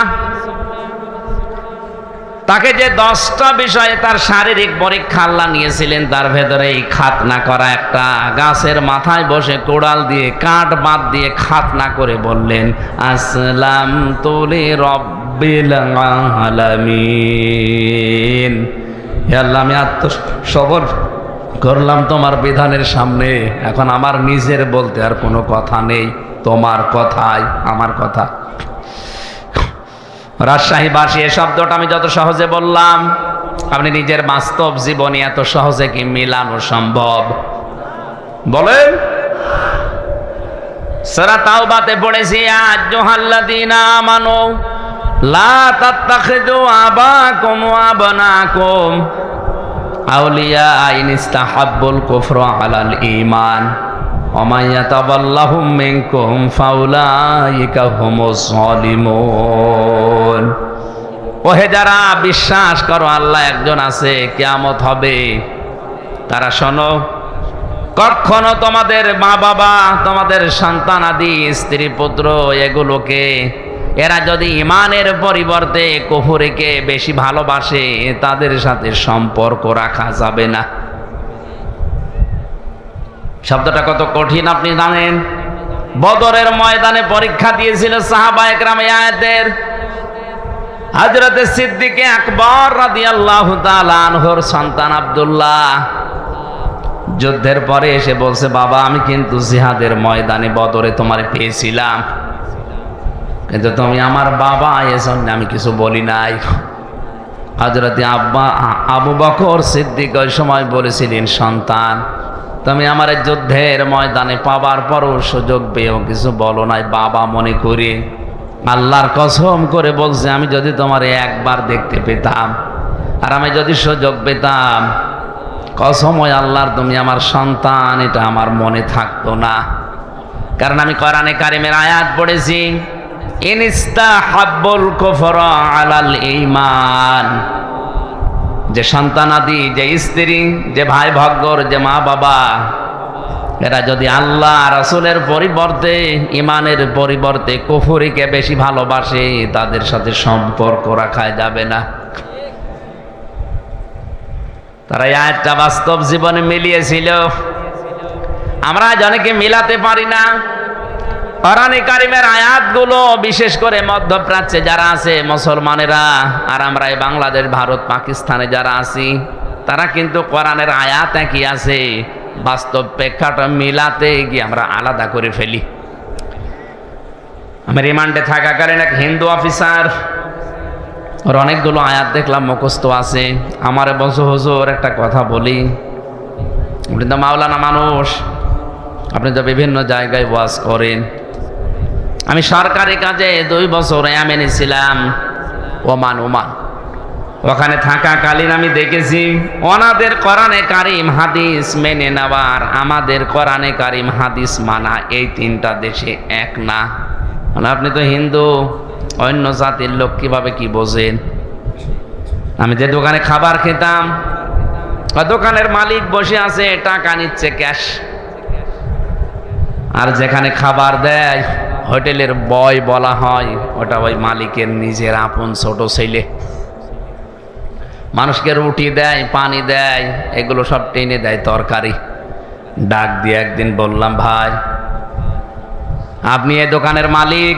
[SPEAKER 1] তাকে যে 10টা বিষয়ে তার শারীরিক পরীক্ষা আল্লাহ নিয়েছিলেন, তার ভেতরে এই খাতনা করা একটা। গাছের মাথায় বসে কোড়াল দিয়ে কাঠ বাদ দিয়ে খাতনা করে বললেন আসলামতু লিরাব্বিল আলামিন। হে আল্লাহ, আমি আত্মসমর্পণ করলাম তোমার বিধানের সামনে। এখন আমার নিজের বলতে আর কোনো কথা নেই, তোমার কথাই আমার কথা। রাজশাহীবাসী এ শব্দটা আমি যত সহজে বললাম, আপনি নিজের বাস্তব জীবনে এত সহজে কি মিলানো সম্ভব? বলেন। সূরা তাওবাতে পড়েছি আইয়ুহাল্লাযীনা আমানু লা তাত্তাখিযু আবাকুম ওয়া আবনাকুম আউলিয়া ইন ইস্তাহাব্বুল কুফরা আলাল ঈমান ওয়া মান ইয়াতাওয়াল্লাহুম মিনকুম ফাউলাইকা হুমুজ যালিমুন। ওহে যারা বিশ্বাস করো আল্লাহ একজন আছে, কিয়ামত হবে, তারা শোনো, কখনো তোমাদের মা বাবা, তোমাদের সন্তান আদি, স্ত্রী পুত্র, এগুলোকে এরা যদি ইমানের পরিবর্তে কুফরিকে বেশি ভালোবাসে, তাদের সাথে সম্পর্ক রাখা যাবে না। শব্দটা কত কঠিন আপনি জানেন। বদরের ময়দানে পরীক্ষা দিয়েছিল সাহাবায়ে কেরাম এই আয়াতের। হযরতে সিদ্দিক আকবর রাদিয়াল্লাহু তাআলা আনহুর সন্তান আব্দুল্লাহ যুদ্ধের পরে এসে বলছে, বাবা আমি কিন্তু জিহাদের ময়দানে বদরে তোমারে পেয়েছিলাম, কিন্তু তুমি আমার বাবা, এজন্য আমি কিছু বলি নাই। হযরতে আবু বকর সিদ্দিক ওই সময় বলেছিলেন, সন্তান তুমি আমার যুদ্ধের ময়দানে পাবার পরও সুযোগ পেয়েও কিছু বলো নাই বাবা মনে করি। আল্লাহর কসম করে বলছে, আমি যদি তোমার একবার দেখতে পেতাম আর আমি যদি সুযোগ পেতাম, কসম ওই আল্লাহর তুমি আমার সন্তান, এটা আমার মনে থাকতো না। কারণ আমি কোরআনে কারিমের আয়াত পড়েছি, ইনস্তাহাব্বুল কুফরা আলাল ঈমান। যে সন্তানাদি, যে স্ত্রী, যে ভাই ভাগ্যর, যে মা বাবা, এরা যদি আল্লাহ রাসূলের পরিবর্তে, ইমানের পরিবর্তে কুফরিকে বেশি ভালোবাসে, তাদের সাথে সম্পর্ক রাখা যাবে না। তারা এই আয়াতটা বাস্তব জীবনে মিলিয়েছিল। আমরা আজ অনেকে মিলাতে পারি না। কোরআনে কারিমের আয়াতগুলো বিশেষ করে মধ্যপ্রাচ্যে যারা আছে মুসলমানেরা, আর আমরা এই বাংলাদেশ, ভারত, পাকিস্তানে যারা আছি, তারা কিন্তু কোরআনের আয়াত একই আছে, বাস্তব প্রেক্ষাটা মিলাতে গিয়ে আমরা আলাদা করে ফেলি। আমি রিমান্ডে থাকাকালীন এক হিন্দু অফিসার, ওর অনেকগুলো আয়াত দেখলাম মুখস্থ আছে। আমারে বলছো হুজুর একটা কথা বলি, আপনি তো মাওলানা মানুষ, আপনি তো বিভিন্ন জায়গায় ওয়াজ করেন। আমি সরকারি কাজে 2 বছর ইয়ামেনে ছিলাম, ওমান। ওখানে থাকাকালীন আমি দেখেছি ওনাদের কোরআনে কারিম হাদিস মেনে নেওয়ার আমাদের কোরআনে কারিম হাদিস মানা, এই 3টা দেশে এক না। মানে আপনি তো হিন্দু, অন্য জাতির লোক, কিভাবে কি বোঝেন? আমি যে দোকানে খাবার খেতাম, দোকানের মালিক বসে আছে, টাকা নিচ্ছে ক্যাশ, আর যেখানে খাবার দেয় হোটেলের বয় বলা হয়, ওটা ওই মালিকের নিজের আপন ছোট ছেলে। মানুষকে রুটি দেয়, পানি দেয়, এগুলো সব টেনে দেয় তরকারি। ডাক দিয়ে একদিন বললাম, ভাই আপনি এই দোকানের মালিক,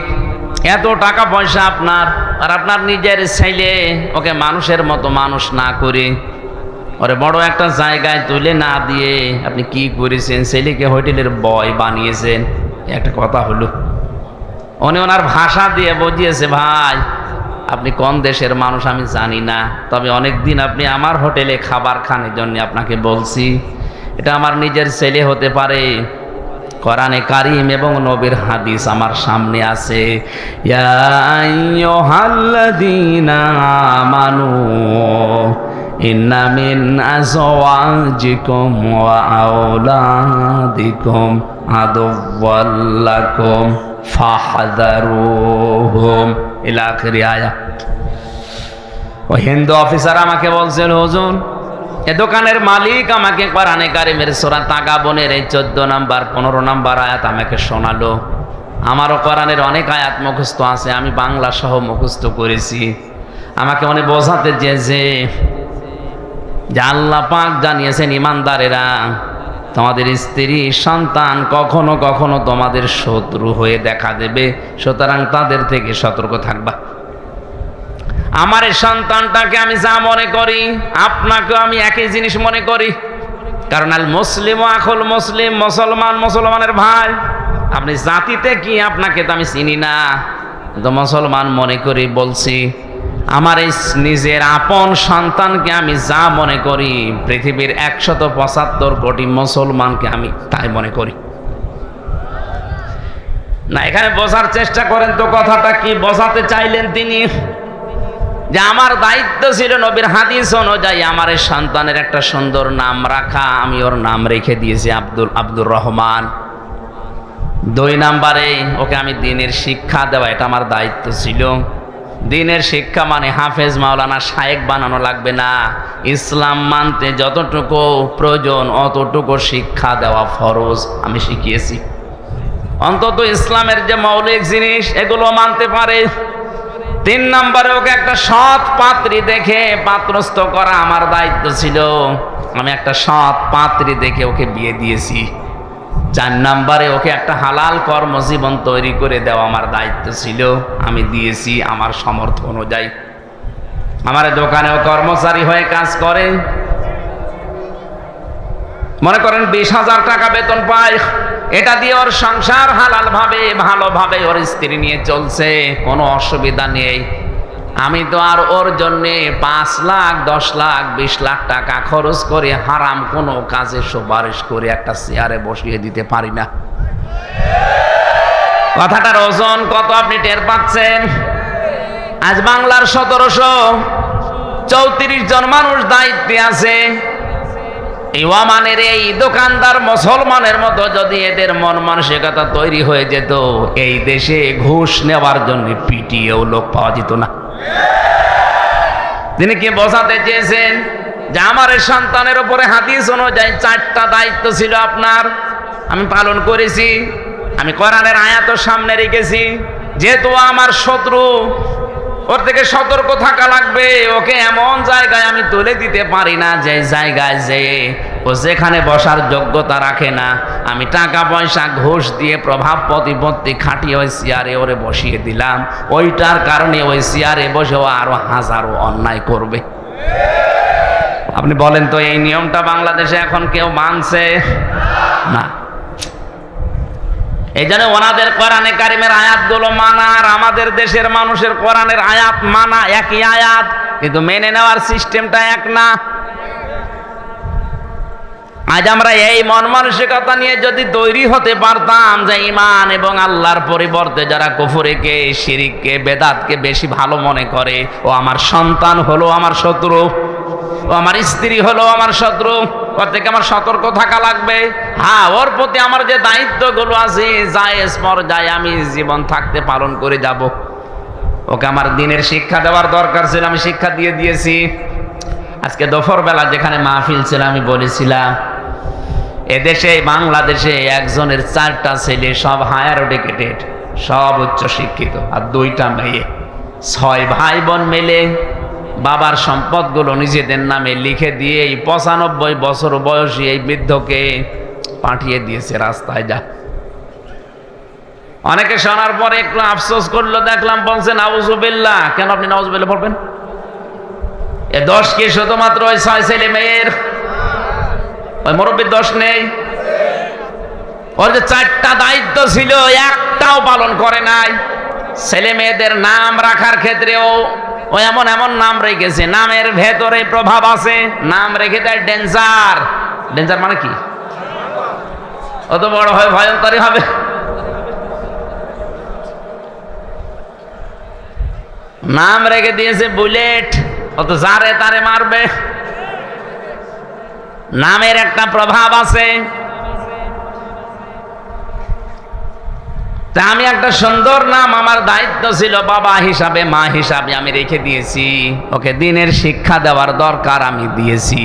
[SPEAKER 1] এত টাকা পয়সা আপনার, আর আপনার নিজের ছেলে, ওকে মানুষের মতো মানুষ না করে ওরে বড় একটা জায়গায় তুলে না দিয়ে আপনি কি করেছেন? ছেলেকে হোটেলের বয় বানিয়েছেন। একটা কথা হলো, উনি ওনার ভাষা দিয়ে বুঝিয়েছে, ভাই আপনি কোন দেশের মানুষ আমি জানি না, তবে অনেক দিন আপনি আমার হোটেলে খাবার খানের জন্য আপনাকে বলছি, এটা আমার নিজের ছেলে হতে পারে। কোরআনে কারিম এবং নবীর হাদিস আমার সামনে আছে, ইয়া আইয়ুহাল্লাযীনা আমানু ইন্না মিন আযওয়াজিকুম ওয়া আওলাদিকুম আদুওয়াল লাকুম ফাহযারুহুম ইলা আখিরি আয়াত। ওই হিন্দু অফিসার আমাকে বলছেন, হুজুর এ দোকানের মালিক আমাকে কোরআনে কারিমের সূরা তাগাবনের এই 14 নাম্বার 15 নাম্বার আয়াত আমাকে শোনালো। আমারও কোরআনের অনেক আয়াত মুখস্থ আছে, আমি বাংলা সহ মুখস্থ করেছি। আমাকে মনে বোঝাতে চেয়েছে যে আল্লাহ পাক জানিয়েছেন, ইমানদারেরা তোমাদের স্ত্রী সন্তান কখনো কখনো তোমাদের শত্রু হয়ে দেখা দেবে, সুতরাং তাদের থেকে সতর্ক থাকবা। আমার এই সন্তানটাকে আমি যা মনে করি, আপনাকেও আমি একই জিনিস মনে করি, কারণ আল মুসলিম আখুল মুসলিম, মুসলমান মুসলমানের ভাই। আপনি জাতিতে কি আপনাকে তো আমি চিনি না, তো মুসলমান মনে করি বলছি। আমার এই নিজের আপন সন্তানকে আমি যা মনে করি, পৃথিবীর 175 কোটি মুসলমানকে আমি তাই মনে করি না। এখানে বোঝার চেষ্টা করেন তো কথাটা কি বোঝাতে চাইলেন তিনি, যে আমার দায়িত্ব ছিল নবীর হাদিস অনুযায়ী আমার এই সন্তানের একটা সুন্দর নাম রাখা। আমি ওর নাম রেখে দিয়েছি আব্দুর রহমান। 2 নাম্বারে ওকে আমি দ্বীনের শিক্ষা দেওয়া, এটা আমার দায়িত্ব ছিল। দ্বীনের শিক্ষা মানে হাফেজ মাওলানা শায়েখ বানানো লাগবে না, ইসলাম মানতে যতটুকু প্রয়োজন অতটুকু শিক্ষা দেওয়া ফরজ আমি শিখিয়েছি। অন্তত ইসলামের যে মৌলিক জিনিস এগুলো মানতে পারে। 3 নাম্বারে ওকে একটা সৎ পাত্রী দেখে পাত্রস্থ করা আমার দায়িত্ব ছিল, আমি একটা সৎ পাত্রী দেখে ওকে বিয়ে দিয়েছি। 4 নাম্বারে ওকে একটা হালাল কর্মজীবন তৈরি করে দেওয়া আমার দায়িত্ব ছিল, আমি দিয়েছি আমার সামর্থ্য অনুযায়ী। আমার দোকানেও কর্মচারী হয়ে কাজ করে, মনে করেন 20,000 টাকা বেতন পায়, এটা দিয়ে ওর সংসার হালাল ভাবে ভালোভাবে ওর স্ত্রী নিয়ে চলছে, কোনো অসুবিধা নেই। আমি তো আর ওর জন্যে 5 লাখ 10 লাখ 20 লাখ টাকা খরচ করে হারাম কোনো কাজে সুপারিশ করে একটা চেয়ারে বসিয়ে দিতে পারি না। কথাটার ওজন কত আপনি টের পাচ্ছেন? আজ বাংলার 1734 জন মানুষ দায়িত্বে আছে। এই ওমানের এই দোকানদার মুসলমানের মতো যদি এদের মন মানসিকতা তৈরি হয়ে যেত, এই দেশে ঘুষ নেওয়ার জন্য পিটিয়েও লোক পাওয়া যেত না। তিনি কি বোঝাতে চেয়েছেন যে আমার এই সন্তানের উপরে হাদিস অনুযায়ী 4টা দায়িত্ব ছিল আপনার, আমি পালন করেছি। আমি কোরআনের আয়াত সামনে রেখেছি, যেহেতু আমার শত্রু, ওর থেকে সতর্ক থাকা লাগবে। ওকে এমন জায়গায় আমি তুলে দিতে পারি না যে জায়গায় যে ও যেখানে বসার যোগ্যতা রাখে না। আমি টাকা পয়সা ঘুষ দিয়ে প্রভাব প্রতিপত্তি খাটিয়ে ওই চেয়ারে ওরে বসিয়ে দিলাম, ওইটার কারণে ওই চেয়ারে বসেও আরো হাজারো অন্যায় করবে। আপনি বলেন তো এই নিয়মটা বাংলাদেশে এখন কেউ মানছে না? এই জন্য ওনাদের কোরআনে কারিমের আয়াতগুলো মানা আর আমাদের দেশের মানুষের কোরআনের আয়াত মানা একই আয়াত, কিন্তু মেনে নেওয়ার সিস্টেমটা এক না। আজ আমরা এই মন মানসিকতা নিয়ে যদি তৈরি হতে পারতাম যে ঈমান এবং আল্লাহর পরিবর্তে যারা কুফরিকে, শিরিককে, বেদাতকে বেশি ভালো মনে করে, ও আমার সন্তান হলো আমার শত্রু, ও আমার স্ত্রী হলো আমার শত্রু, ওর থেকে আমার সতর্ক থাকা লাগবে। হ্যাঁ, ওর প্রতি আমার যে দায়িত্বগুলো আছে জায়েজ পর্যায়ে আমি জীবন থাকতে পালন করে যাব। ওকে আমার দিনের শিক্ষা দেওয়ার দরকার ছিল, আমি শিক্ষা দিয়ে দিয়েছি। আজকে দুপুরবেলা যেখানে মাহফিল ছিল আমি বলেছিলাম এদেশে বাংলাদেশে একজনের 4টা ছেলে, সব হায়ার এডুকেটেড, সব উচ্চ শিক্ষিত, আর 2টা মেয়ে। 6 ভাই বোন মিলে বাবার সম্পদগুলো নিজেদের নামে লিখে দিয়ে এই 95 বছর বয়সী এই বৃদ্ধকে পাঠিয়ে দিয়েছে রাস্তায়। যা অনেকে শোনার পরে একটু আফসোস করলো, দেখলাম বলছে নাউজুবিল্লাহ। কেন আপনি নাউজুবিল্লাহ বলবেন? এ দোষ কি শুধুমাত্র ওই 6 ছেলে মেয়ের? ওই মুরব্বীর দোষ নেই? ওর যে 4টা দায়িত্ব ছিল একটাও পালন করে নাই। ছেলে মেয়েদের নাম রাখার ক্ষেত্রেও ও এমন এমন নাম রেখেছে, নামের ভেতরে প্রভাব আছে। নাম রেখে দেয় ডেঞ্জার। ডেঞ্জার মানে কি? অত বড় হয় ভয়ঙ্করী হবে। নাম রেখে দিয়েছে বুলেট, অত যারে তারে মারবে। নামের একটা প্রভাব আছে। তা আমি একটা সুন্দর নাম আমার দায়িত্ব ছিল বাবা হিসাবে, মা হিসাবে আমি রেখে দিয়েছি। ওকে দিনের শিক্ষা দেওয়ার দরকার, আমি দিয়েছি।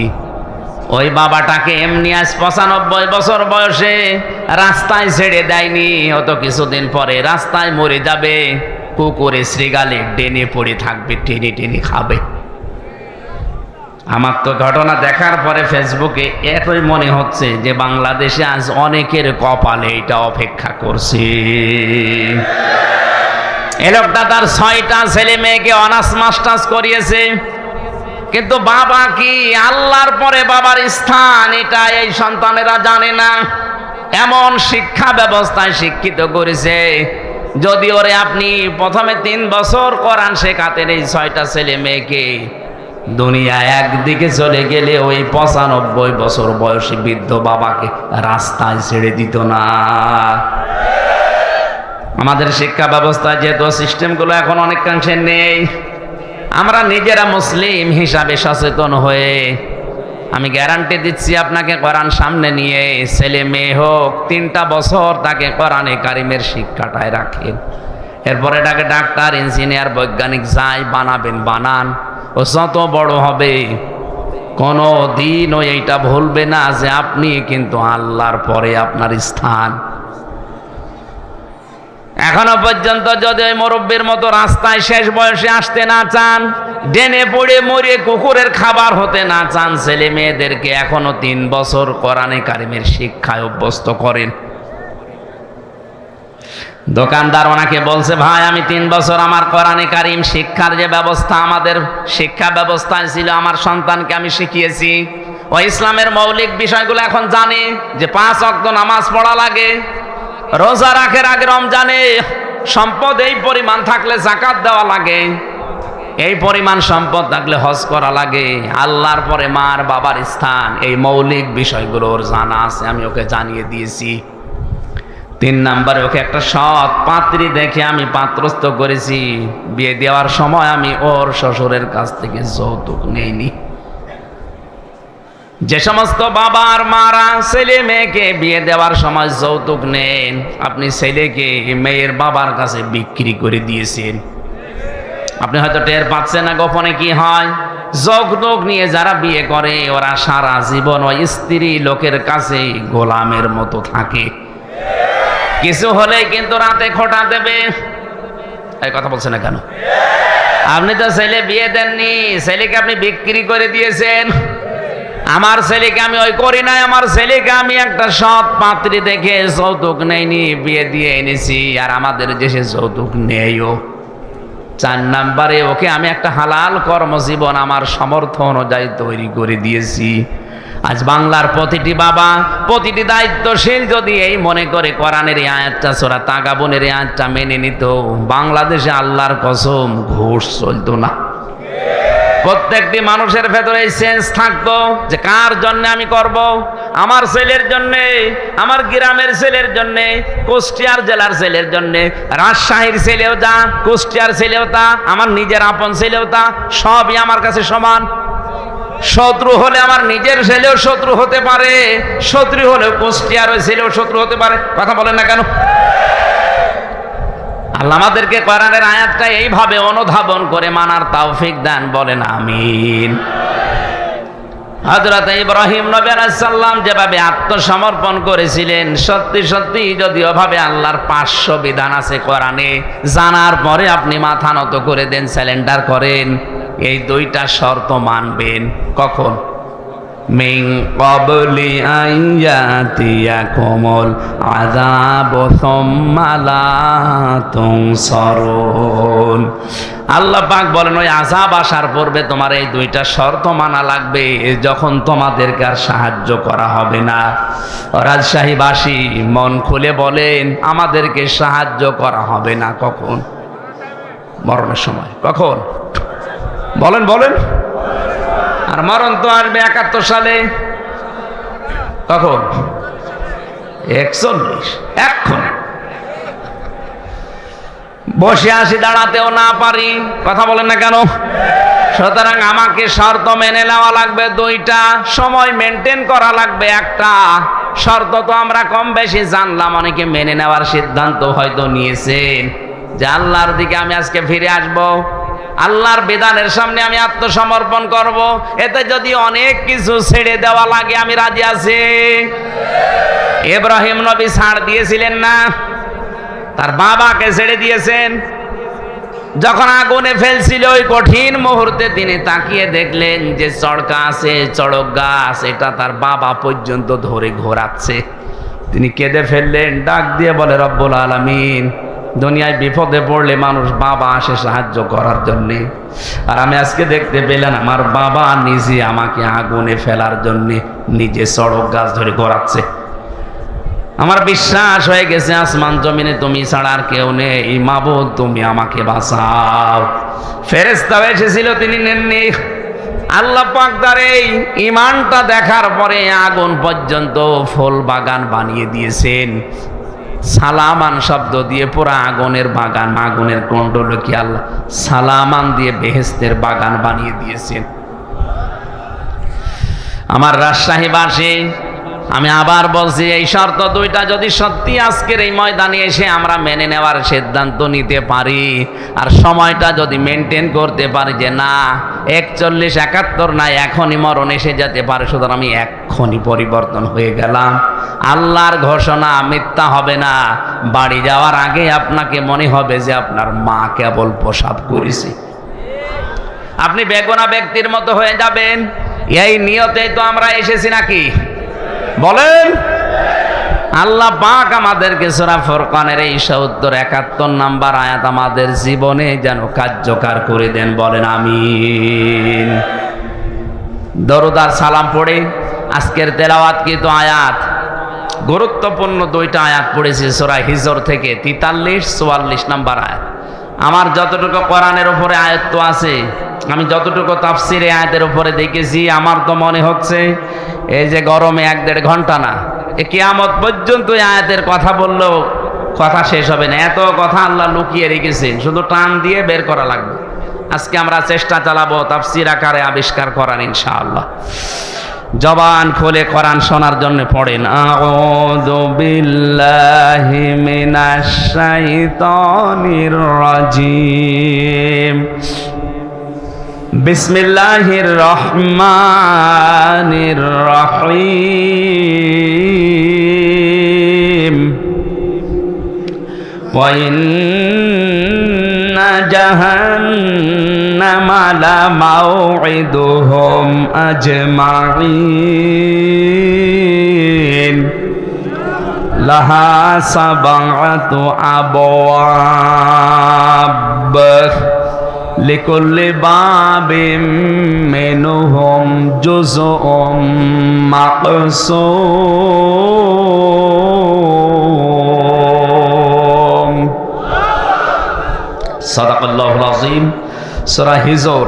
[SPEAKER 1] ওই বাবাটাকে এমনি আজ 95 বছর বয়সে রাস্তায় ছেড়ে দেয়নি। অত কিছুদিন পরে রাস্তায় মরে যাবে, কুকুরে শ্রীগালে ডেনে পড়ে থাকবে, টেনে টেনে খাবে। আমার তো ঘটনা দেখার পরে ফেসবুকে এতই মনে হচ্ছে যে বাংলাদেশে আজ অনেকের কপালে এটা অপেক্ষা করছে। এ লোকটা তার 6টা ছেলে মেয়েকে অনার্স মাস্টার্স করিয়েছে, কিন্তু বাবা কি, আল্লাহর পরে বাবার স্থান এটা এই সন্তানেরা জানে না। এমন শিক্ষা ব্যবস্থায় শিক্ষিত করেছে, যদি ওরে আপনি প্রথমে 3 বছর কোরআন শেখাতেন এই 6টা ছেলে মেয়েকে, দুনিয়া একদিকে চলে গেলে ওই 95 বছর বয়সী বৃদ্ধ বাবাকে রাস্তায় ছেড়ে দিত না। আমাদের শিক্ষা ব্যবস্থায় যেহেতু সিস্টেমগুলো এখন অনেকাংশে নেই, আমরা নিজেরা মুসলিম হিসাবে সচেতন হয়ে, আমি গ্যারান্টি দিচ্ছি আপনাকে, কোরআন সামনে নিয়ে ছেলে মেয়ে হোক 3টা বছর তাকে কোরআনে কারিমের শিক্ষাটায় রাখেন। এরপরে এটাকে ডাক্তার, ইঞ্জিনিয়ার, বৈজ্ঞানিক যাই বানাবেন বানান। ও যত বড় হবে কোনো দিনও এইটা ভুলবে না যে আপনি কিন্তু আল্লাহর পরে আপনার স্থান। এখনো পর্যন্ত যদি ওই মুরব্বীর মতো রাস্তায় শেষ বয়সে আসতে না চান, ডেনে পড়ে মরে কুকুরের খাবার হতে না চান, ছেলে মেয়েদেরকে এখনো 3 বছর কোরআনে কারিমের শিক্ষায় অভ্যস্ত করেন। দোকানদার ওনাকে বলছে, ভাই আমি 3 বছর আমার কোরআনে কারিম শিক্ষার যে ব্যবস্থা আমাদের শিক্ষা ব্যবস্থায় ছিল, আমার সন্তানকে আমি শিখিয়েছি। ও ইসলামের মৌলিক বিষয়গুলো এখন জানে, যে 5 ওয়াক্ত নামাজ পড়া লাগে, রোজা রাখার আগে রমজানে সম্পদ এই পরিমাণ থাকলে যাকাত দেওয়া লাগে, এই পরিমাণ সম্পদ থাকলে হজ করা লাগে, আল্লাহর পরে মার বাবার স্থান, এই মৌলিক বিষয়গুলো ওর জানা আছে, আমি ওকে জানিয়ে দিয়েছি। 3 নম্বরে ওকে একটা সৎ পাত্রী দেখে আমি পাত্রস্থ করেছি। বিয়ে দেওয়ার সময় আমি ওর শ্বশুরের কাছ থেকে যৌতুক নেইনি। যে সমস্ত বাবা আর মারা ছেলে মেয়েকে বিয়ে দেওয়ার সময় যৌতুক নেন, আপনি ছেলেকে মেয়ের বাবার কাছে বিক্রি করে দিয়েছেন। আপনি হয়তো টের পাচ্ছেন না গোপনে কি হয়। যৌতুক নিয়ে যারা বিয়ে করে ওরা সারা জীবন ওই স্ত্রী লোকের কাছে গোলামের মতো থাকে। কিছু হলে কিন্তু রাতে খোঁটা দেবে। এই কথা বলছেন না কেন? আপনি তো ছেলে বিয়ে দেননি, ছেলেকে আপনি বিক্রি করে দিয়েছেন। আমার ছেলেকে আমি ওই করি নাই, আমার ছেলেকে আমি একটা সৎ পাত্রী দেখে যৌতুক নেইনি, বিয়ে দিয়ে এনেছি। আর আমাদের দেশে যৌতুক নেইও। 4 নম্বরে ওকে আমি একটা হালাল কর্মজীবন আমার সামর্থ্য অনুযায়ী তৈরি করে দিয়েছি। আজ বাংলার প্রতিটি বাবা, প্রতিটি দায়িত্বশীল যদি এই মনে করে কোরআনের এই আয়াতটা, সূরা তাগাবুনের এই আয়াতটা মেনে নিত, বাংলাদেশে আল্লাহর কসম ঘুষ চলতো না। প্রত্যেকটি মানুষের ভেতরে এই সেন্স থাকতো যে কার জন্য আমি করব। আমার ছেলের জন্য, আমার গ্রামের ছেলের জন্য, কুষ্টিয়ার জেলার ছেলের জন্য, রাজশাহীর ছেলেও তা, কুষ্টিয়ার ছেলেও তা, আমার নিজের আপন ছেলেও তা, সবই আমার কাছে সমান। শত্রু হলে আমার নিজের ছেলেও শত্রু হতে পারে, শত্রু হলেও কুষ্টিয়ার ওই ছেলেও শত্রু হতে পারে। কথা বলেন না কেন? আল্লাহ আমাদেরকে কোরআনের আয়াতটা এইভাবে অনুধাবন করে মানার তৌফিক দান, বলেন আমিন। হযরত ইব্রাহিম নবী আলাইহিস সালাম যেভাবে আত্মসমর্পণ করেছিলেন, সত্যি সত্যি যদি ওভাবে আল্লাহর 500 বিধান আছে কোরআনে, জানার পরে আপনি মাথা নত করে দেন, স্যালেন্ডার করেন, এই দুইটা শর্ত মানবেন। কখন? মিন ক্বাবলি আইয়াতিয়াকুমুল আযাবু সুম্মা লা তুনসারুন। আল্লাহ পাক বলেন ওই আযাব আসার পূর্বে তোমার এই দুইটা শর্ত মানা লাগবে, যখন তোমাদেরকে আর সাহায্য করা হবে না। রাজশাহীবাসী মন খুলে বলেন, আমাদেরকে সাহায্য করা হবে না কখন? মরণের সময়। কখন? বলেন বলেন। আর মরণ তো আসবে 71 সালে। কখন? 41। এখন বসে আসি, দাঁড়াতেও না পারি। কথা বলেন না কেন? সুতরাং আমাকে শর্ত মেনে নেওয়া লাগবে দুইটা, সময় মেনটেন করা লাগবে একটা। শর্ত তো আমরা কম বেশি জানলাম, অনেকে মেনে নেওয়ার সিদ্ধান্ত হয়তো নিয়েছেন যে আল্লাহর দিকে আমি আজকে ফিরে আসব, আল্লাহর বিধানের সামনে আমি আত্মসমর্পণ করব, এতে যদি অনেক কিছু ছেড়ে দেওয়া লাগে আমি রাজি আছি। ইব্রাহিম নবী ছাড় দিয়েছিলেন না? তার বাবাকে ছেড়ে দিয়েছেন। যখন আগুনে ফেলছিল ওই কঠিন মুহূর্তে তিনি তাকিয়ে দেখলেন যে চড়কা আছে, চড়ক গাছ, এটা তার বাবা পর্যন্ত ধরে ঘোরাচ্ছে। তিনি কেঁদে ফেললেন, ডাক দিয়ে বলে, রব্বুল আলামিন, দুনিয়ায় বিপদে পড়লে মানুষ বাবা আসে সাহায্য করার জন্যে, আর আমি আজকে দেখতে পেলাম আমার বাবা নিজে আমাকে আগুনে ফেলার জন্যে নিজে চড়ক গাছ ধরে ঘোরাচ্ছে। আমার বিশ্বাস হয়ে গেছে আসমান জমিনে তুমি ছাড়া আর কেউ নেই, মাবুদ তুমি আমাকে বাঁচাও। ফেরেশতাও এসেছিল, তিনি নেননি। আল্লাহ পাক তার এই ঈমানটা দেখার পরে আগুন পর্যন্ত ফুল বাগান বানিয়ে দিয়েছেন। সালামান শব্দ দিয়ে পুরা আগুনের বাগান, আগুনের কুণ্ডলকে আল্লাহ সালামান দিয়ে বেহেশতের বাগান বানিয়ে দিয়েছেন। আমার রাজশাহীবাসী, আমি আবার বলছি, এই শর্ত দুইটা যদি সত্যি আজকের এই ময়দানে এসে আমরা মেনে নেওয়ার সিদ্ধান্ত নিতে পারি, আর সময়টা যদি মেনটেন করতে পারি যে না 41, 71 না, এখনই মরণ এসে যেতে পারে, সুতরাং আমি এখনই পরিবর্তন হয়ে গেলাম। আল্লাহর ঘোষণা মিথ্যা হবে না। বাড়ি যাওয়ার আগে আপনাকে মনে হবে যে আপনার মা কেবল প্রসাব করেছে, আপনি বেগুনা ব্যক্তির মতো হয়ে যাবেন। এই নিয়তেই তো আমরা এসেছি নাকি? বলেন। আল্লাহ পাক আমাদেরকে সূরা ফুরকানের এই 71 নম্বর আয়াত আমাদের জীবনে যেন কার্যকর করে দেন, বলেন আমিন। দরুদ আর সালাম পড়ে আজকের তেলাওয়াতকৃত আয়াত, গুরুত্বপূর্ণ দুইটা আয়াত পড়েছি সূরা হিজর থেকে, 43, 44 নম্বর আয়াত। আমার যতটুকু কোরআনের উপরে আয়াত আছে, আমি যতটুকু তাফসিরে আয়াতের উপরে দেখেছি, আমার তো মনে হচ্ছে এই যে গরমে 1-1.5 ঘন্টা না, কিয়ামত পর্যন্ত এই আয়াতের কথা বললেও কথা শেষ হবে না। এত কথা আল্লাহ লুকিয়ে রেখেছেন, শুধু টান দিয়ে বের করা লাগবে। আজকে আমরা চেষ্টা চালাবো তাফসির আকারে আবিষ্কার করার, ইনশাআল্লাহ। জবান খুলে কোরআন শোনার জন্য পড়েন, আউযু বিল্লাহি মিনাশ শাইতানির রাজিম, বিসমিল্লাহির রহমানির রহিম, ওয়া ইন্না জাহান্নামা লামাউইদুহুম আজমাইন, লাহা সাবআতু আবওয়াব, লিকুল্লি বাবিম মিনহুম জুজউম মাকসুম। সাদাকাল্লাহুল আযীম। সূরা হিজর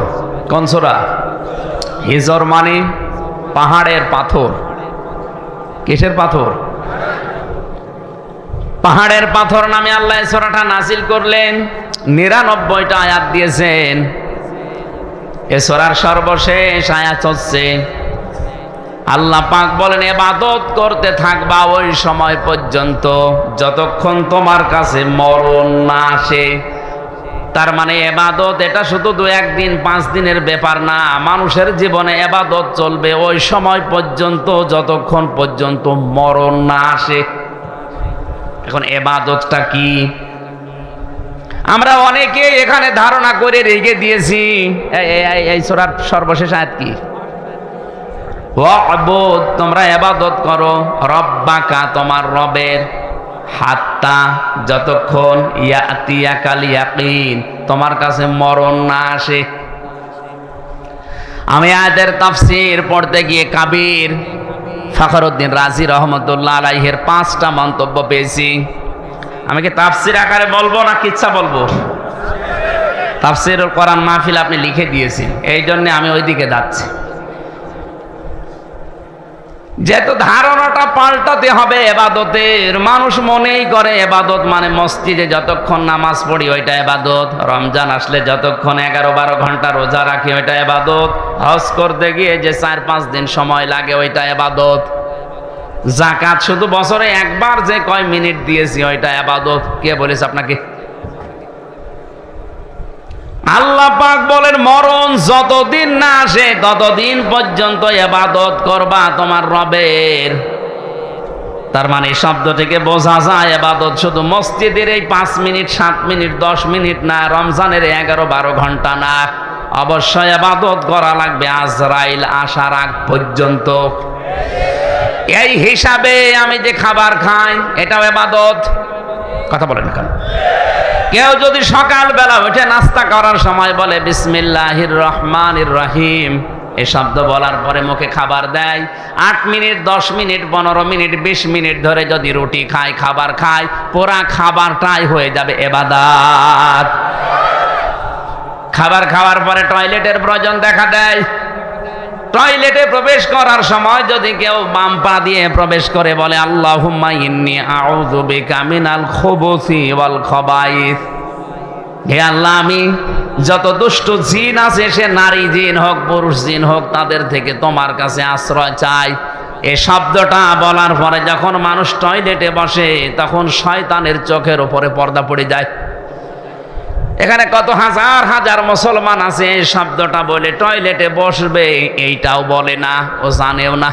[SPEAKER 1] কোন সূরা? হিজর মানে পাহাড়ের পাথর। কিসের পাথর? পাহাড়ের পাথর নামে আল্লাহ এই সূরাটা নাযিল করলেন। 99টা আয়াত দিয়েছেন। এই সূরার সর্বশেষ আয়াত হচ্ছে আল্লাহ পাক বলেন ইবাদত করতে থাকবা ওই সময় পর্যন্ত যতক্ষণ তোমার কাছে মরণ না আসে। তার মানে ইবাদত এটা শুধু 2-1 দিন 5 দিনের ব্যাপার না, মানুষের জীবনে ইবাদত চলবে ওই সময় পর্যন্ত যতক্ষণ পর্যন্ত মরণ না আসে। এখন ইবাদতটা কি? আমরা অনেকে এখানে ধারণা করে রেখে দিয়েছি। এই সূরার সর্বশেষ আয়াত কি? ওয়া'বুদ, তোমরা ইবাদত করো রব্বাকা, তোমার রবের, হাত্তা, যতক্ষণ ইয়াতিয়াকাল ইয়াকিন, তোমার কাছে মরণ না আসে। আমি আয়াতের তাফসীর পড়তে গিয়ে কাবির ফখরুদ্দিন রাজি রহমতুল্লাহ আলাইহির 5টা মন্তব্য পেয়েছি। আমি কি তাফসীর আকারে বলবো না কিচ্ছা বলবো? তাফসীরুল কোরআন মাহফিল আপনি লিখে দিয়েছেন, এই জন্য আমি ওইদিকে যাচ্ছি। যেহেতু ধারণাটা পাল্টাতে হবে ইবাদতের। মানুষ মনেই করে ইবাদত মানে মসজিদে যতক্ষণ নামাজ পড়ি ওইটা ইবাদত, রমজান আসলে যতক্ষণ 11-12 ঘন্টা রোজা রাখি ওইটা ইবাদত, হজ করতে গিয়ে যে 4-5 দিন সময় লাগে ওইটা ইবাদত, যাকাত শুধু বছরে একবার যে কয় মিনিট দিয়েছি ওইটা ইবাদত। কে বলেছে আপনাকে? আল্লাহ পাক বলেন মরণ যতদিন না আসে ততদিন পর্যন্ত ইবাদত করবা তোমার রবের। তার মানে শব্দ থেকে বোঝা যায় ইবাদত শুধু মসজিদের এই 5 মিনিট 7 মিনিট 10 মিনিট না, রমজানের 11-12 ঘন্টা না, অবশ্যই ইবাদত করা লাগবে আজরাইল আসার আগ পর্যন্ত। এই হিসাবে আমি যে খাবার খাই এটাও ইবাদত। কথা বলেন কেন? কেউ যদি সকালবেলা উঠে নাস্তা করার সময় বলে বিসমিল্লাহির রহমানির রহিম, এই শব্দ বলার পরে মুখে খাবার দেয়, 8 মিনিট 10 মিনিট 15 মিনিট 20 মিনিট ধরে যদি রুটি খায়, খাবার খায়, পুরা খাবারটাই হয়ে যাবে ইবাদত। খাবার খাওয়ার পরে টয়লেটের প্রয়োজন দেখা দেয়, টয়লেটে প্রবেশ করার সময় যদি কেউ বাম পা দিয়ে প্রবেশ করে বলে আল্লাহুম্মা ইন্নী আউযু বিকা মিনাল খুবুসি ওয়াল খাবাইস, হে আল্লাহ আমি যত দুষ্ট জিন আছে সে নারী জিন হোক পুরুষ জিন হোক তাদের থেকে তোমার কাছে আশ্রয় চাই। এই শব্দটা বলার পরে যখন মানুষ টয়লেটে বসে তখন শয়তানের চোখের উপরে পর্দা পড়ে যায়। এখানে কত হাজার হাজার মুসলমান আছে এই শব্দটা বলে টয়লেটে বসবে এইটাও বলে না, ও জানেও না।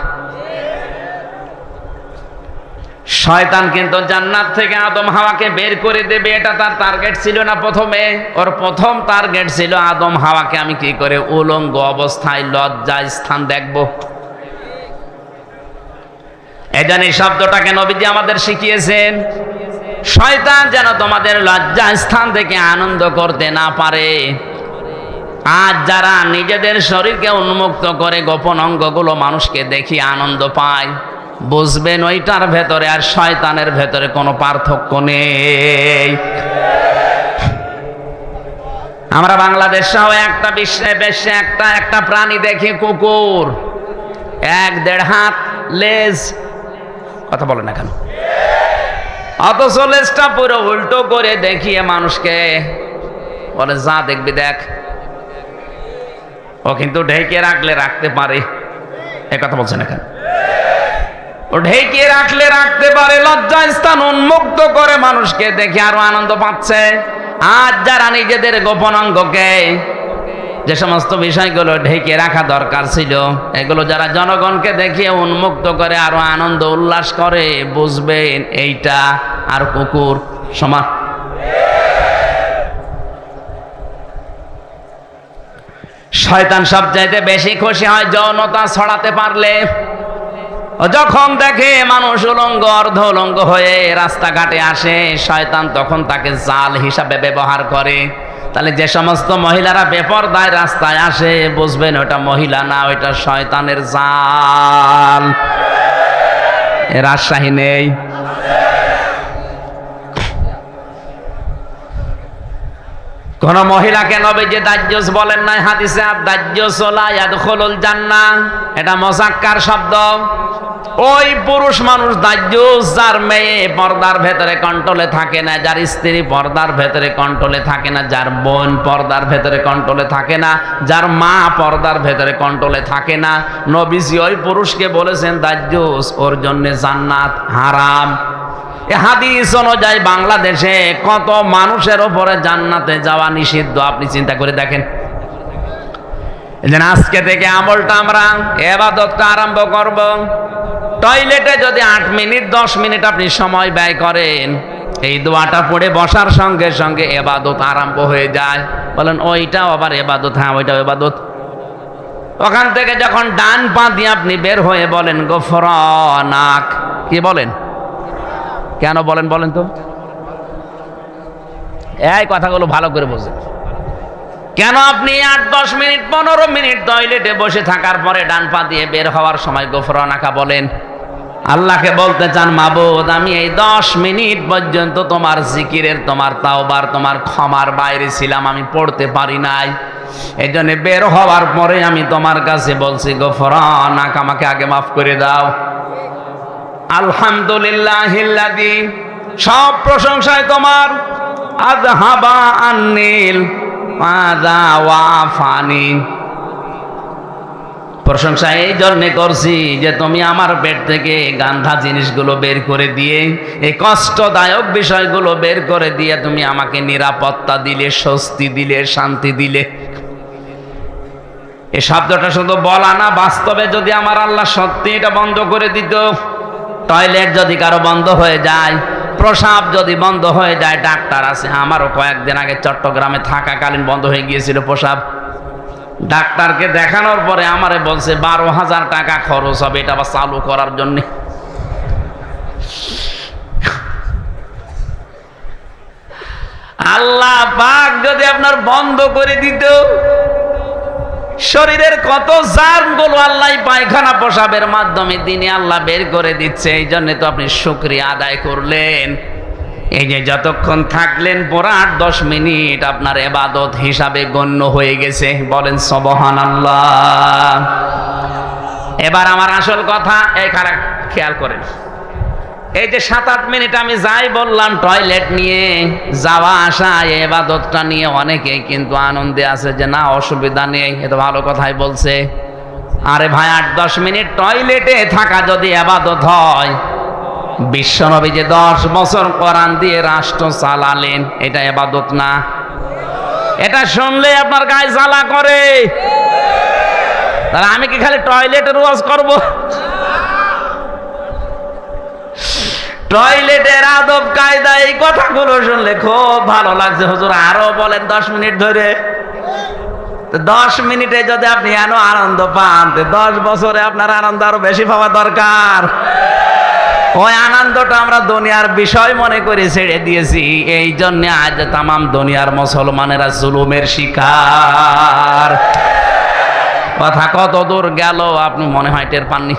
[SPEAKER 1] শয়তান কিন্তু জান্নাত থেকে আদম হাওয়াকে বের করে দেবে, এটা তার টার্গেট ছিল না। প্রথমে ওর প্রথম টার্গেট ছিল আদম হাওয়াকে আমি কি করে উলঙ্গ অবস্থায় লজ্জা স্থান দেখব। এজন্য এই শব্দটাকে নবীজি আমাদের শিখিয়েছেন, শয়তান যেন তোমাদের লজ্জা স্থান থেকে আনন্দ করতে না পারে। আজ যারা নিজেদের শরীরকে উন্মুক্ত করে গোপন অঙ্গগুলো মানুষকে দেখিয়ে আনন্দ পায়, বুঝবেন ওইটার ভেতরে আর শয়তানের ভেতরে কোনো পার্থক্য নেই। আমরা বাংলাদেশ সহ একটা বিশ্বে একটা প্রাণী দেখি, কুকুর, 1-1.5 হাত লেজ। কথা বলে না কেন? অথচ লেজটা পুরো উল্টো করে দেখিয়ে মানুষকে বলে যা দেখবি দেখ। ও কিন্তু ঢেকে রাখলে রাখতে পারে, এ কথা বলছে না কেন? ও ঢেকে রাখলে রাখতে পারে, লজ্জা স্থান উন্মুক্ত করে মানুষকে দেখে আরো আনন্দ পাচ্ছে। আজ যারা নিজেদের গোপন অঙ্গকে, যে সমস্ত বিষয়গুলো ঢেকে রাখা দরকার ছিল, এগুলো যারা জনগণকে দেখিয়ে উন্মুক্ত করে আরো আনন্দ উল্লাস করে, বুঝবেন এইটা আর কুকুর সমান। শয়তান সবচাইতে বেশি খুশি হয় যৌনতা ছড়াতে পারলে। যখন দেখে মানুষ উলঙ্গ অর্ধ উলঙ্গ হয়ে রাস্তাঘাটে আসে, শয়তান তখন তাকে জাল হিসাবে ব্যবহার করে। তাহলে যে সমস্ত মহিলারা বেপরদায় রাস্তায় আসে, বুঝবেন ওটা মহিলা না, ওইটা শয়তানের জাল। এর রাজশাহী নেই। কোন মহিলাকে নবীজি দাজ্জুস বলেন নাই হাদিসে, আর দাজ্জুস লা ইয়াদখুলুল জান্নাহ, এটা মুযাক্কার শব্দ। ওই পুরুষ মানুষ দাজ্জুস যার মেয়ে পর্দার ভেতরে কন্ট্রোলে থাকে না, যার স্ত্রী পর্দার ভেতরে কন্ট্রোলে থাকে না, যার বোন পর্দার ভেতরে কন্ট্রোলে থাকে না, যার মা পর্দার ভেতরে কন্ট্রোলে থাকে না, নবীজি ওই পুরুষকে বলেছেন দাজ্জুস, ওর জন্য জান্নাত হারাম। এ হাদিস অনুযায়ী বাংলাদেশে কত মানুষের ওপরে জান্নাতে যাওয়া নিষিদ্ধ, আপনি চিন্তা করে দেখেন। আজকে থেকে আমলটা আমরা ইবাদতটা আরম্ভ করব। টয়লেটে যদি 8 মিনিট 10 মিনিট আপনি সময় ব্যয় করেন, এই দোয়াটা পড়ে বসার সঙ্গে সঙ্গে ইবাদত আরম্ভ হয়ে যায়। বলেন ওইটাও আবার ইবাদত? হ্যাঁ, ওইটাও ইবাদত। ওখান থেকে যখন ডান পা দিয়ে আপনি বের হয়ে বলেন গফরানাক, কি বলেন? কেন বলেন বলেন তো? এই কথাগুলো ভালো করে বোঝেন। কেন আপনি 8-10 মিনিট 15 মিনিট টয়লেটে বসে থাকার পরে ডান পা দিয়ে বের হওয়ার সময় গফরানাকা বলেন? আল্লাহকে বলতে চান, মাবুদ আমি এই 10 মিনিট পর্যন্ত তোমার জিকিরের, তোমার তাওবার, তোমার ক্ষমার বাইরে ছিলাম, আমি পড়তে পারি নাই। এই জন্য বের হওয়ার পরে আমি তোমার কাছে বলছি গফরানাকা, আমাকে আগে মাফ করে দাও। আলহামদুলিল্লাহিল্লাযী, সব প্রশংসায় তোমার। আযহাবা আন্নিল আযা ওয়াফানি, প্রশংসা এই জন্যে করছি যে তুমি আমার পেট থেকে গান্ধা জিনিসগুলো বের করে দিয়ে, এই কষ্টদায়ক বিষয়গুলো বের করে দিয়ে তুমি আমাকে নিরাপত্তা দিলে, স্বস্তি দিলে, শান্তি দিলে। এই শব্দটা শুধু বলা না, বাস্তবে যদি আমার আল্লাহ সত্যি এটা বন্ধ করে দিত, টয়লেট যদি কারো বন্ধ হয়ে যায়, প্রসাব যদি বন্ধ হয়ে যায়, ডাক্তার আছে, আমারও কয়েকদিন আগে চট্টগ্রামে থাকাকালীন বন্ধ হয়ে গিয়েছিল প্রসাব। ডাক্তারকে দেখানোর পরে আমারে বলছে 12,000 টাকা খরচ হবে এটা আবার চালু করার জন্য। আল্লাহ পাক যদি আপনার বন্ধ করে দিত, শরীরের কত জার্মগুলো আল্লাহ পায়খানা প্রসাবের মাধ্যমে দিনে আল্লাহ বের করে দিচ্ছে। এই জন্য তো আপনি শুকরিয়া আদায় করলেন। এই যে যতক্ষণ থাকলেন পুরা 8-10 মিনিট আপনার ইবাদত হিসাবে গণ্য হয়ে গেছে। বলেন সুবহানাল্লাহ। এবার আমার আসল কথা, এই খারাপ খেয়াল করেন। এই যে 7-8 মিনিট আমি যাই বললাম টয়লেট নিয়ে যাওয়া আসা, এই ইবাদতটা নিয়ে অনেকেই কিন্তু আনন্দে আছে যে না অসুবিধা নেই, এ তো ভালো কথাই বলছে। আরে ভাই, 8-10 মিনিট টয়লেটে থাকা যদি ইবাদত হয়, বিশ্বনবী যে 10 বছর কোরআন দিয়ে রাষ্ট্র চালালেন, এটা ইবাদত না? এটা শুনলে আপনার গায়ে জ্বালা করে। তাহলে আমি কি খালি টয়লেটের ওয়াজ করব? টয়লেটের আদব কায়দা, এই কথাগুলো শুনলে খুব ভালো লাগছে। হুজুর আরো বলেন 10 মিনিট ধরে। 10 মিনিটে যদি আপনি এনো আনন্দ পান, 10 বছরে আপনার আনন্দ আরো বেশি পাওয়া দরকার। ওই আনন্দটা আমরা দুনিয়ার বিষয় মনে করে ছেড়ে দিয়েছি। এই জন্য আজ তামাম দুনিয়ার মুসলমানেরা জুলুমের শিকার। কথা কত দূর গেল আপনি মনে হয় টের পাননি?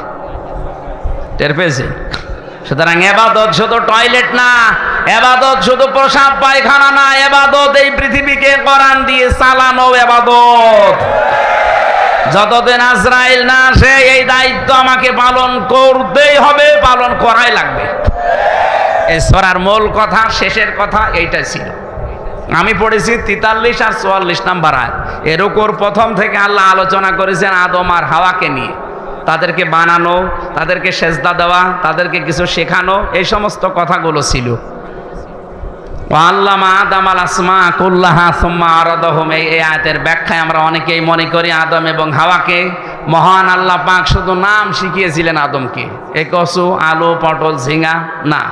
[SPEAKER 1] টের পেয়েছেন? সুতরাং ইবাদত শুধু টয়লেট না, ইবাদত শুধু প্রসাব পায়খানা না, ইবাদত এই পৃথিবীকে কোরআন দিয়ে চালানো ইবাদত। যতদিন আজরাইল না আসে এই দায়িত্ব আমাকে পালন করতেই হবে, পালন করাই লাগবে। এই সূরার মূল কথা, শেষের কথা এইটা ছিল। আমি পড়েছি 43 আর 44 নাম্বার আয়াত। এর উপর প্রথম থেকে আল্লাহ আলোচনা করেছেন আদম আর হাওয়াকে নিয়ে, তাদেরকে বানানো, তাদেরকে সেজদা দেওয়া, তাদেরকে কিছু শেখানো, এই সমস্ত কথাগুলো ছিল। আল্লামা আদম আল আসমা কুল্লাহা সুম্মা আরাদাহুম, এই আয়াতের ব্যাখ্যায় আমরা অনেকেই মনে করি আদম এবং হাওয়াকে মহান আল্লাহ পাক শুধু নাম শিখিয়েছিলেন আদমকে, এই কচু, আলু, পটল, ঝিঙা না।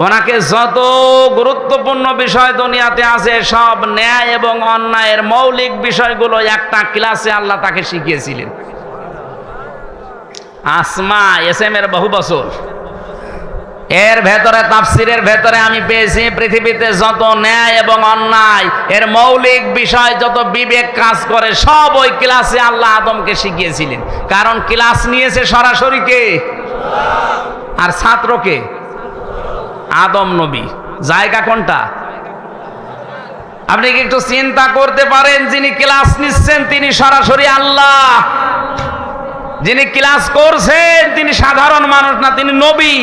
[SPEAKER 1] ওনাকে যত গুরুত্বপূর্ণ বিষয় দুনিয়াতে আছে, সব ন্যায় এবং অন্যায়ের মৌলিক বিষয়গুলো একটা ক্লাসে আল্লাহ তাকে শিখিয়েছিলেন। আসমা এসএমের বহু বছর, এর ভেতরে তাফসিরের ভেতরে আমি পেয়েছি পৃথিবীতে যত ন্যায় এবং অন্যায় এর মৌলিক বিষয়, যত বিবেক কাজ করে, সব ওই ক্লাসে আল্লাহ আদমকে শিখিয়েছিলেন। কারণ ক্লাস নিয়েছে সরাসরি কে? আর ছাত্রকে? আদম নবী। জায়গা কোনটা? আপনি কি একটু চিন্তা করতে পারেন, যিনি ক্লাস নিচ্ছেন তিনি সরাসরি আল্লাহ, যিনি ক্লাস করছেন তিনি সাধারণ মানুষ না, তিনি নবী।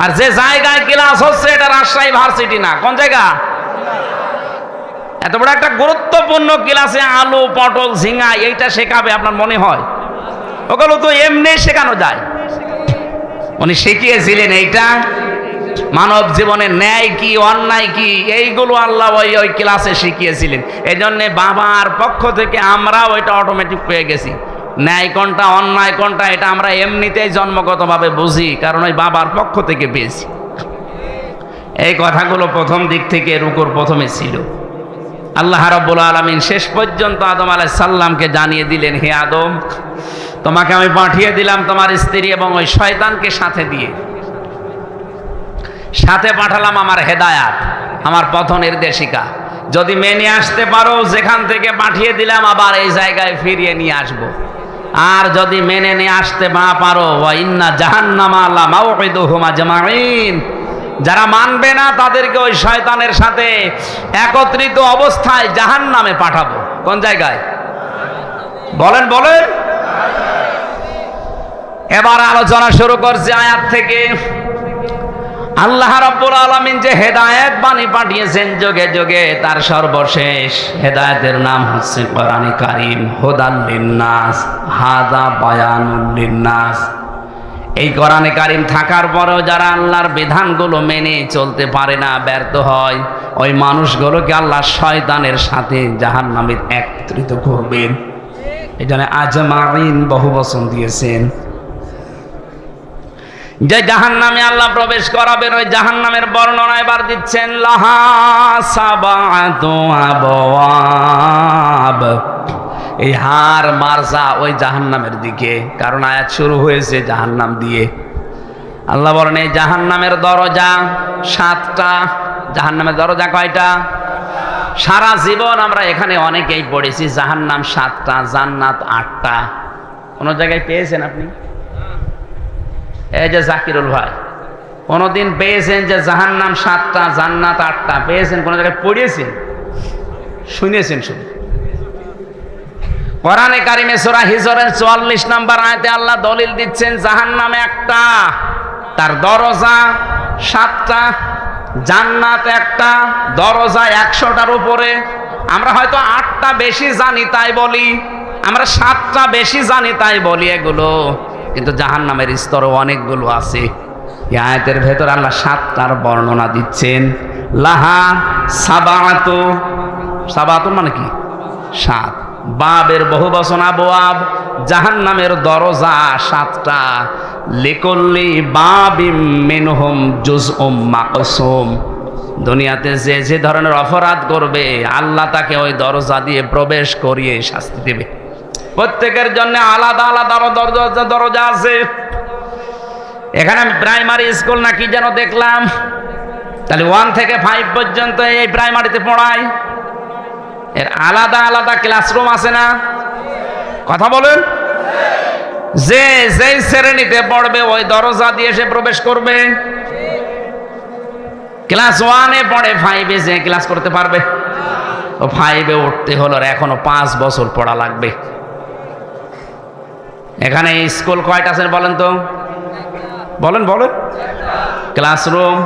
[SPEAKER 1] আর যে জায়গায় ক্লাস হচ্ছে এটা রাজশাহী ভার্সিটি না, কোন জায়গা? এত বড় একটা গুরুত্বপূর্ণ ক্লাসে আলু পটল ঝিঙা এইটা শেখাবে আপনার মনে হয়? ওগুলো তো এমনি শেখানো যায়। উনি শিখিয়েছিলেন এইটা মানব জীবনের ন্যায় কি অন্যায় কি এইগুলো আল্লাহ ওই ক্লাসে শিখিয়েছিলেন। এই জন্যে বাবার পক্ষ থেকে আমরা ওইটা অটোমেটিক পেয়ে গেছি। ন্যায় কোনটা অন্যায় কোনটা এটা আমরা এমনিতেই জন্মগতভাবে বুঝি, কারণ ওই বাবার পক্ষ থেকে পেয়েছি। এই কথাগুলো প্রথম দিক থেকে রুকুর প্রথমে ছিল। আল্লাহ রাব্বুল আলামিন শেষ পর্যন্ত আদম আলাইহিস সালামকে জানিয়ে দিলেন, হে আদম, তোমাকে আমি পাঠিয়ে দিলাম তোমার স্ত্রী এবং ওই শয়তানকে সাথে দিয়ে, সাথে পাঠালাম আমার হেদায়াত, আমার পথ নির্দেশিকা। যদি মেনে আসতে পারো যেখান থেকে পাঠিয়ে দিলাম আবার এই জায়গায় ফিরিয়ে নিয়ে আসবো। আর যদি মেনে নিয়ে আসতে না পারো, ওয়া ইন্না জাহান্নামা লামাউইদুহুম আজমাইন, যারা মানবে না তাদেরকে ওই শয়তানের সাথে একত্রিত অবস্থায় জাহান্নামে পাঠাবো। কোন জায়গায়? বলেন বলেন। এবার আলোচনা শুরু করছে আয়াত থেকে। আল্লাহ রাব্বুল আলামিন যে হেদায়েত বাণী পাঠিয়েছেন যুগে যুগে, তার সর্বশেষ হেদায়েতের নাম হচ্ছে কোরআনে কারীম। হুদাল লিন্নাস, হাদা বায়ানুল লিন্নাস। এই কোরআনে কারীম থাকার পরেও যারা আল্লাহর বিধানগুলো মেনে চলতে পারে না, ব্যর্থ হয়, ওই মানুষগুলোকে আল্লাহ শয়তানের সাথে জাহান্নামে একত্রিত করবেন। এখানে আজমাইন বহু বচন দিয়েছেন। যে জাহান্নামে আল্লাহ প্রবেশ করাবেন, ওই জাহান্নামের বর্ণনা এবার দিচ্ছেন। লাহা সাবাতু আবওয়াব, এই হার মারজা ওই জাহান্নামের দিকে, কারণ আয়াত শুরু হয়েছে জাহান্নাম দিয়ে। আল্লাহ বলেন এই জাহান্নামের দরজা 7টা। জাহান্নামের দরজা কয়টা? সারা জীবন আমরা এখানে অনেকেই পড়েছি জাহান্নাম 7টা, জান্নাত 8টা। কোন জায়গায় পেয়েছেন আপনি? এই যে জাকিরুল ভাই, কোনদিন পেয়েছেন যে জাহান্নাম 7টা জান্নাত 8টা পেয়েছেন? কোন জায়গায় পড়িয়েছেন? শুনেছেন শুধু? কোরআনে কারিমে সূরা হিজরের 44 নম্বর আয়াতে আল্লাহ দলিল দিচ্ছেন জাহান্নামে একটা, তার দরজা 7টা, জান্নাত একটা, দরজা 100টার উপরে। আমরা হয়তো 8টা বেশি জানি তাই বলি, আমরা 7টা বেশি জানি তাই বলি এগুলো, কিন্তু জাহান্নামের স্তরও অনেকগুলো আছে। এই আয়াতের ভেতর আল্লাহ 7টার বর্ণনা দিচ্ছেন। লাহা সাবাতু, সাবাতু মানে কি? 7। বাবের বহু বচন আবওয়াব, জাহান্নামের দরজা 7টা। লিকুল্লি বাবিম মিনহুম জুজউম মাকসুম, দুনিয়াতে যে যে ধরনের অপরাধ করবে আল্লাহ তাকে ওই দরজা দিয়ে প্রবেশ করিয়ে শাস্তি দেবে। প্রত্যেকের জন্য আলাদা আলাদা দরজা আছে। এখানে আমি প্রাইমারি স্কুল না কি যেন দেখলাম, তাহলে 1 থেকে 5 পর্যন্ত এই প্রাইমারিতে পড়ায়, এর আলাদা আলাদা ক্লাসরুম আছে না? কথা বলেন। যে যেই শ্রেণীতে পড়বে ওই দরজা দিয়ে সে প্রবেশ করবে। ক্লাস 1-এ পড়ে 5-এ যে ক্লাস করতে পারবে? ও 5-এ উঠতে হলো এখনো 5 বছর পড়া লাগবে। এখানে স্কুল কয়টা আছে বলেন তো? বলেন বলেন। ক্লাসরুম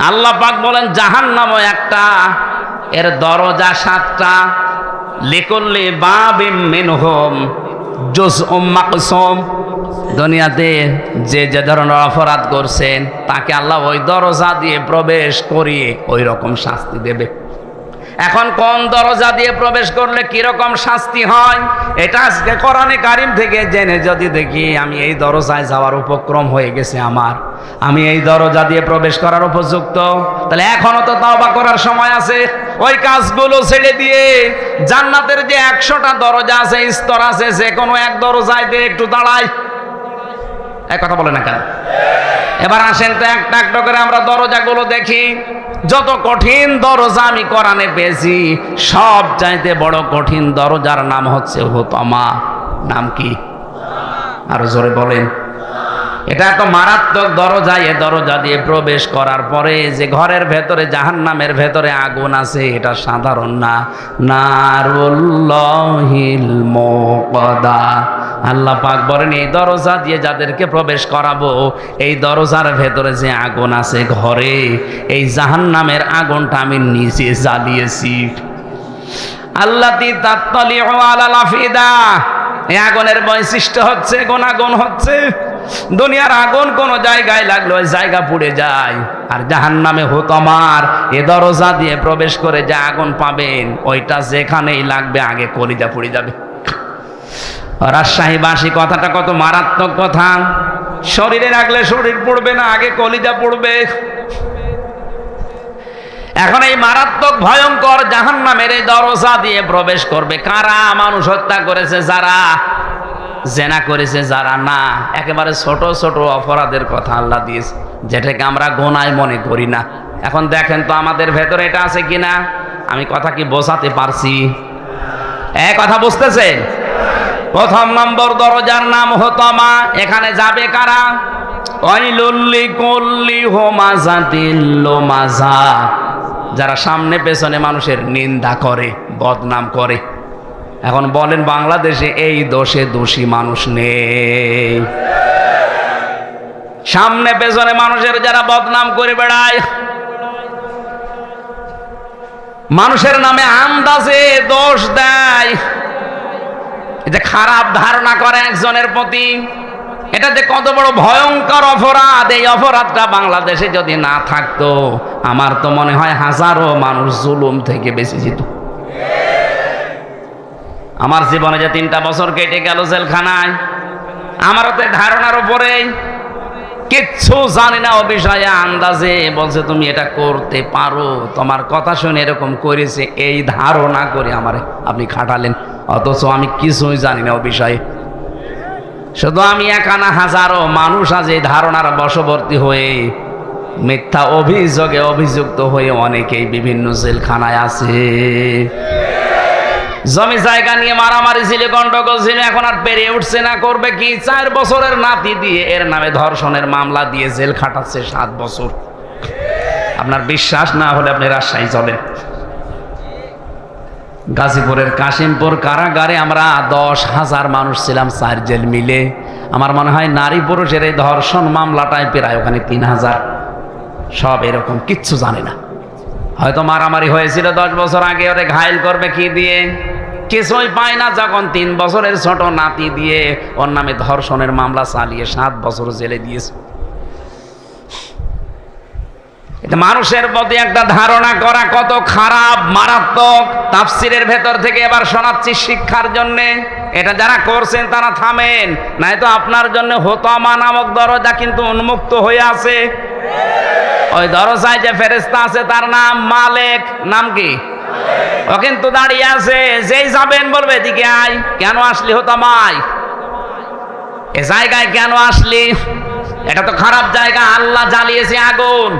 [SPEAKER 1] আল্লাহ পাক বলেন জাহান্নামও একটা, এর দরজা 7টা। লিকুল্লি বাবিম মিনহুম জুজউম মাকসুম, দুনিয়াতে যে যে ধরনের অপরাধ করছেন তাকে আল্লাহ ওই দরজা দিয়ে প্রবেশ করিয়ে ওই রকম শাস্তি দেবে। এখন কোন দরজা দিয়ে প্রবেশ করলে কিরকম শাস্তি হয় এটা আজকে কোরআনে কারিম থেকে জেনে যদি দেখি আমি এই দরজায় যাওয়ার উপক্রম হয়ে গেছে আমার, আমি এই দরজা দিয়ে প্রবেশ করার উপযুক্ত, তাহলে এখনো তো তওবা করার সময় আছে। ওই কাজগুলো ছেড়ে দিয়ে জান্নাতের যে 100টা দরজা আছে, স্তর আছে, যে কোনো এক দরজায় দিয়ে একটু দাঁড়াই। এক কথা বলে না কেন? এবার আসেন তো একটা একটা করে আমরা দরজাগুলো দেখি। যত কঠিন দরজা আমি কোরআনে পেয়েছি, সব চাইতে বড় কঠিন দরজার নাম হচ্ছে হুতমা। নাম কি? আরো জোরে বলেন। এটা এত মারাত্মক দরজা, এ দরজা দিয়ে প্রবেশ করার পরে যে ঘরের ভেতরে জাহান্নামের ভেতরে আগুন আছে এটা সাধারণ না, নারুল্লাহিল মুকদা। আল্লাহ পাক বলেন এই দরজা দিয়ে যাদেরকে প্রবেশ করাবো, এই দরজার ভেতরে যে আগুন আছে ঘরে, এই জাহান্নামের আগুনটা আমি নিজে জ্বালিয়েছি। আল্লাতী তাত্তালিউ আলাল আফিদা, এই আগুনের বৈশিষ্ট্য হচ্ছে গুণাগুণ হচ্ছে দুনিয়ার আগুন কোন জায়গায় লাগলো ওই জায়গা পুড়ে যায়, আর জাহান্নামে হুতমার এ দরজা দিয়ে প্রবেশ করে যে আগুন পাবেন ওইটা যেখানেই লাগবে আগে কলিজা পুড়ে যাবে। রাজশাহীবাসী কথাটা কত মারাত্মক কথা, শরীরে রাখলে শরীর পড়বে না, আগে কলিজা পড়বে। এখন এই মারাত্মক ভয়ঙ্কর জাহান্নামের এই দরজা দিয়ে প্রবেশ করবে কারা? মানুষ হত্যা করেছে যারা, জেনা করেছে যারা, না একেবারে ছোট ছোট অপরাধের কথা আল্লাহ দিয়েছে, যেটাকে আমরা গোনায় মনে করি না। এখন দেখেন তো আমাদের ভেতরে এটা আছে কিনা, আমি কথা কি বোঝাতে পারছি? কথা বুঝতেছেন? প্রথম নম্বর দরজার নাম হুতমা, এখানে যাবে কারা? ওয়াইলুল লিকুল্লি হুমাযাতিল লুমাযা, যারা সামনে পেছনে মানুষের নিন্দা করে, বদনাম করে। এখন বলেন বাংলাদেশে এই দোষে দোষী মানুষ নেই? সামনে পেছনে মানুষের যারা বদনাম করে বেড়ায়, মানুষের নামে আন্দাজে দোষ দেয়, যে খারাপ ধারণা করে একজনের প্রতি, এটা যে কত বড় ভয়ঙ্কর অপরাধ। এই অপরাধটা বাংলাদেশে যদি না থাকতো আমার তো মনে হয় হাজারো মানুষ জুলুম থেকে বেঁচে যেত। আমার জীবনে যে 3টা বছর কেটে গেল জেলখানায়, আমারও তো ধারণার উপরে, কিচ্ছু জানি না ও বিষয়ে, আন্দাজে বলছে তুমি এটা করতে পারো, তোমার কথা শুনে এরকম করেছে, এই ধারণা করে আমারে আপনি খাটালেন, অথচ আমি কিছুই জানি না ও বিষয়ে। শুধু আমি একা না, হাজারো মানুষ আজ এই ধারণার বশবর্তী হয়ে মিথ্যা অভিযোগে অভিযুক্ত হয়ে অনেকেই বিভিন্ন জেলখানায় আছে। জমি জায়গা নিয়ে মারামারি ছিল, গন্ডগোল ছিল, এখন আর পেরিয়ে উঠছে না, করবে কি? 4 বছরের নাতি দিয়ে এর নামে ধর্ষণের মামলা দিয়ে জেল খাটাচ্ছে 7 বছর। আপনার বিশ্বাস না হলে আপনি রাজশাহী চলেন, গাজীপুরের কাশিমপুর কারাগারে আমরা 10,000 মানুষ ছিলাম, 4 জেল মিলে। আমার মনে হয় নারী পুরুষের এই ধর্ষণ মামলাটায় প্রায় ওখানে 3,000। সব এরকম, কিচ্ছু জানে না। হয়তো মারামারি হয়েছিল 10 বছর আগে, ওরে ঘায়েল করবে কি দিয়ে? কিছুই পায় না। যখন 3 বছরের ছোট নাতি দিয়ে ওর নামে ধর্ষণের মামলা চালিয়ে 7 বছর জেলে দিয়েছে। এটা মানুষের প্রতি একটা ধারণা করা কত খারাপ, মারাত্মক। তাফসিরের ভেতর থেকে এবার শোনাচ্ছি শিক্ষার জন্য, এটা যারা করছেন তারা থামেন, নয়তো আপনার জন্য হুতমা নামক দরজা কিন্তু উন্মুক্ত হয়ে আছে। ওই দরজায় যে ফেরেশতা আছে তার নাম মালেক। নাম কি? ও কিন্তু দাঁড়িয়ে আছে, যেই যাবেন বলবে এদিকে আয়। কেন আসলি হুতমায়? এ জায়গায় কেন আসলি? এটা তো খারাপ জায়গা, আল্লাহ জ্বালিয়েছে আগুন।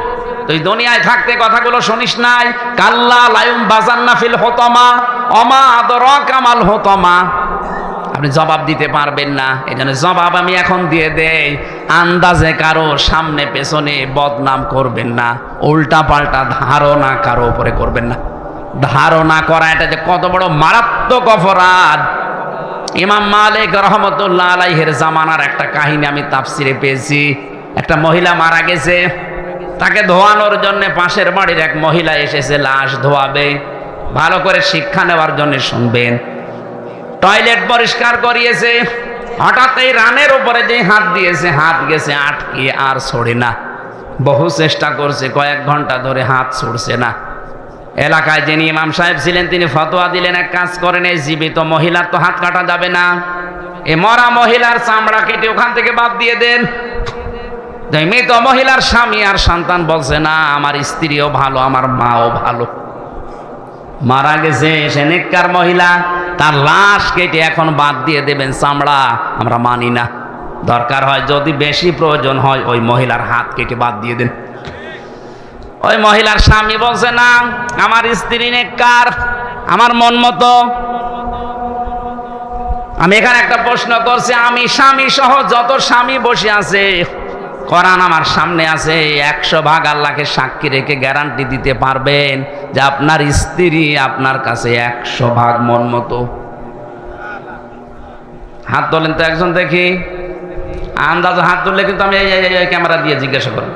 [SPEAKER 1] তুই দুনিয়ায় থাকতে কথাগুলো শুনিস নাই? কাল্লা লায়ুম বাজান্না ফিল হুতমা ওমা আদরাকা মাল হুতমা। আপনি জবাব দিতে পারবেন না, এই জন্য জবাব আমি এখন দিয়ে দেই। আন্দাজে কারো সামনে পেছনে বদনাম করবেন না, উল্টা পাল্টা ধারণা কারো উপরে করবেন না। ধারণা করা এটা যে কত বড় মারাত্মক অপরাধ। ইমাম মালিক রহমতুল্লাহ আলাইহির জামানার একটা কাহিনী আমি তাফসিরে পেয়েছি। একটা মহিলা মারা গেছে, তাকে ধোয়ানোর জন্য পাশের বাড়ির এক মহিলা এসেছে লাশ ধোয়াবে। ভালো করে শিক্ষা নেওয়ার জন্য শুনবেন। টয়লেট পরিষ্কার করিয়েছে, হঠাৎ এই রানের উপরে যে হাত দিয়েছে, হাত গেছে আটকে, আর ছড়ে না। বহু চেষ্টা করছে, কয়েক ঘন্টা ধরে হাত ছড়ছে না। এলাকায় যিনি ইমাম সাহেব ছিলেন তিনি ফতোয়া দিলেন, এক কাজ করেন, এই জীবিত মহিলার তো হাত কাটা যাবে না, এ মরা মহিলার চামড়া কেটে ওখান থেকে বাদ দিয়ে দেন। মৃত মহিলার স্বামী আর সন্তান বলছে, না আমার স্ত্রীও ভালো, আমার মাও ভালো, মারা গেছে সে নেককার মহিলা, তার লাশ কেটে এখন বাদ দিয়ে দেবেন চামড়া, আমরা মানি না। দরকার হয় যদি বেশি প্রয়োজন হয় ওই মহিলার হাত কেটে বাদ দিয়ে দেন। ওই মহিলার স্বামী বলছে, না আমার স্ত্রী নেককার, আমার মন মতো। আমি এখানে একটা প্রশ্ন করছি, আমি স্বামী সহ যত স্বামী বসে আছে, কোরআন আমার সামনে আছে, 100% আল্লাহকে সাক্ষী রেখে গ্যারান্টি দিতে পারবেন যে আপনার স্ত্রী আপনার কাছে 100% মন মতো? হাত তোলেন তো একজন দেখি। আন্দাজ হাত তুললে কিন্তু আমি এই ক্যামেরা দিয়ে জিজ্ঞাসা করব।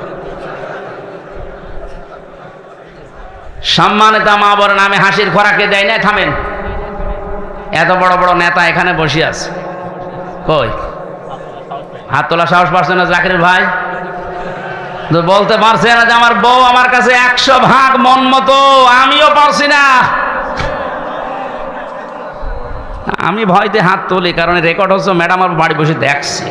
[SPEAKER 1] সম্মানিত মা বলেন, আমি হাসির খোরাকে দেয় না। থামেন, এত বড় বড় নেতা এখানে বসে আছে, কই হাত তোলা সাহস পাচ্ছে না? জাকির ভাই বলতে পারছে না যে আমার বউ আমার কাছে 100% মন মতো? আমিও পারছি না। আমি ভয়তে হাত তুলি, কারণ রেকর্ড হচ্ছে, ম্যাডাম আমার বাড়ি বসে দেখছে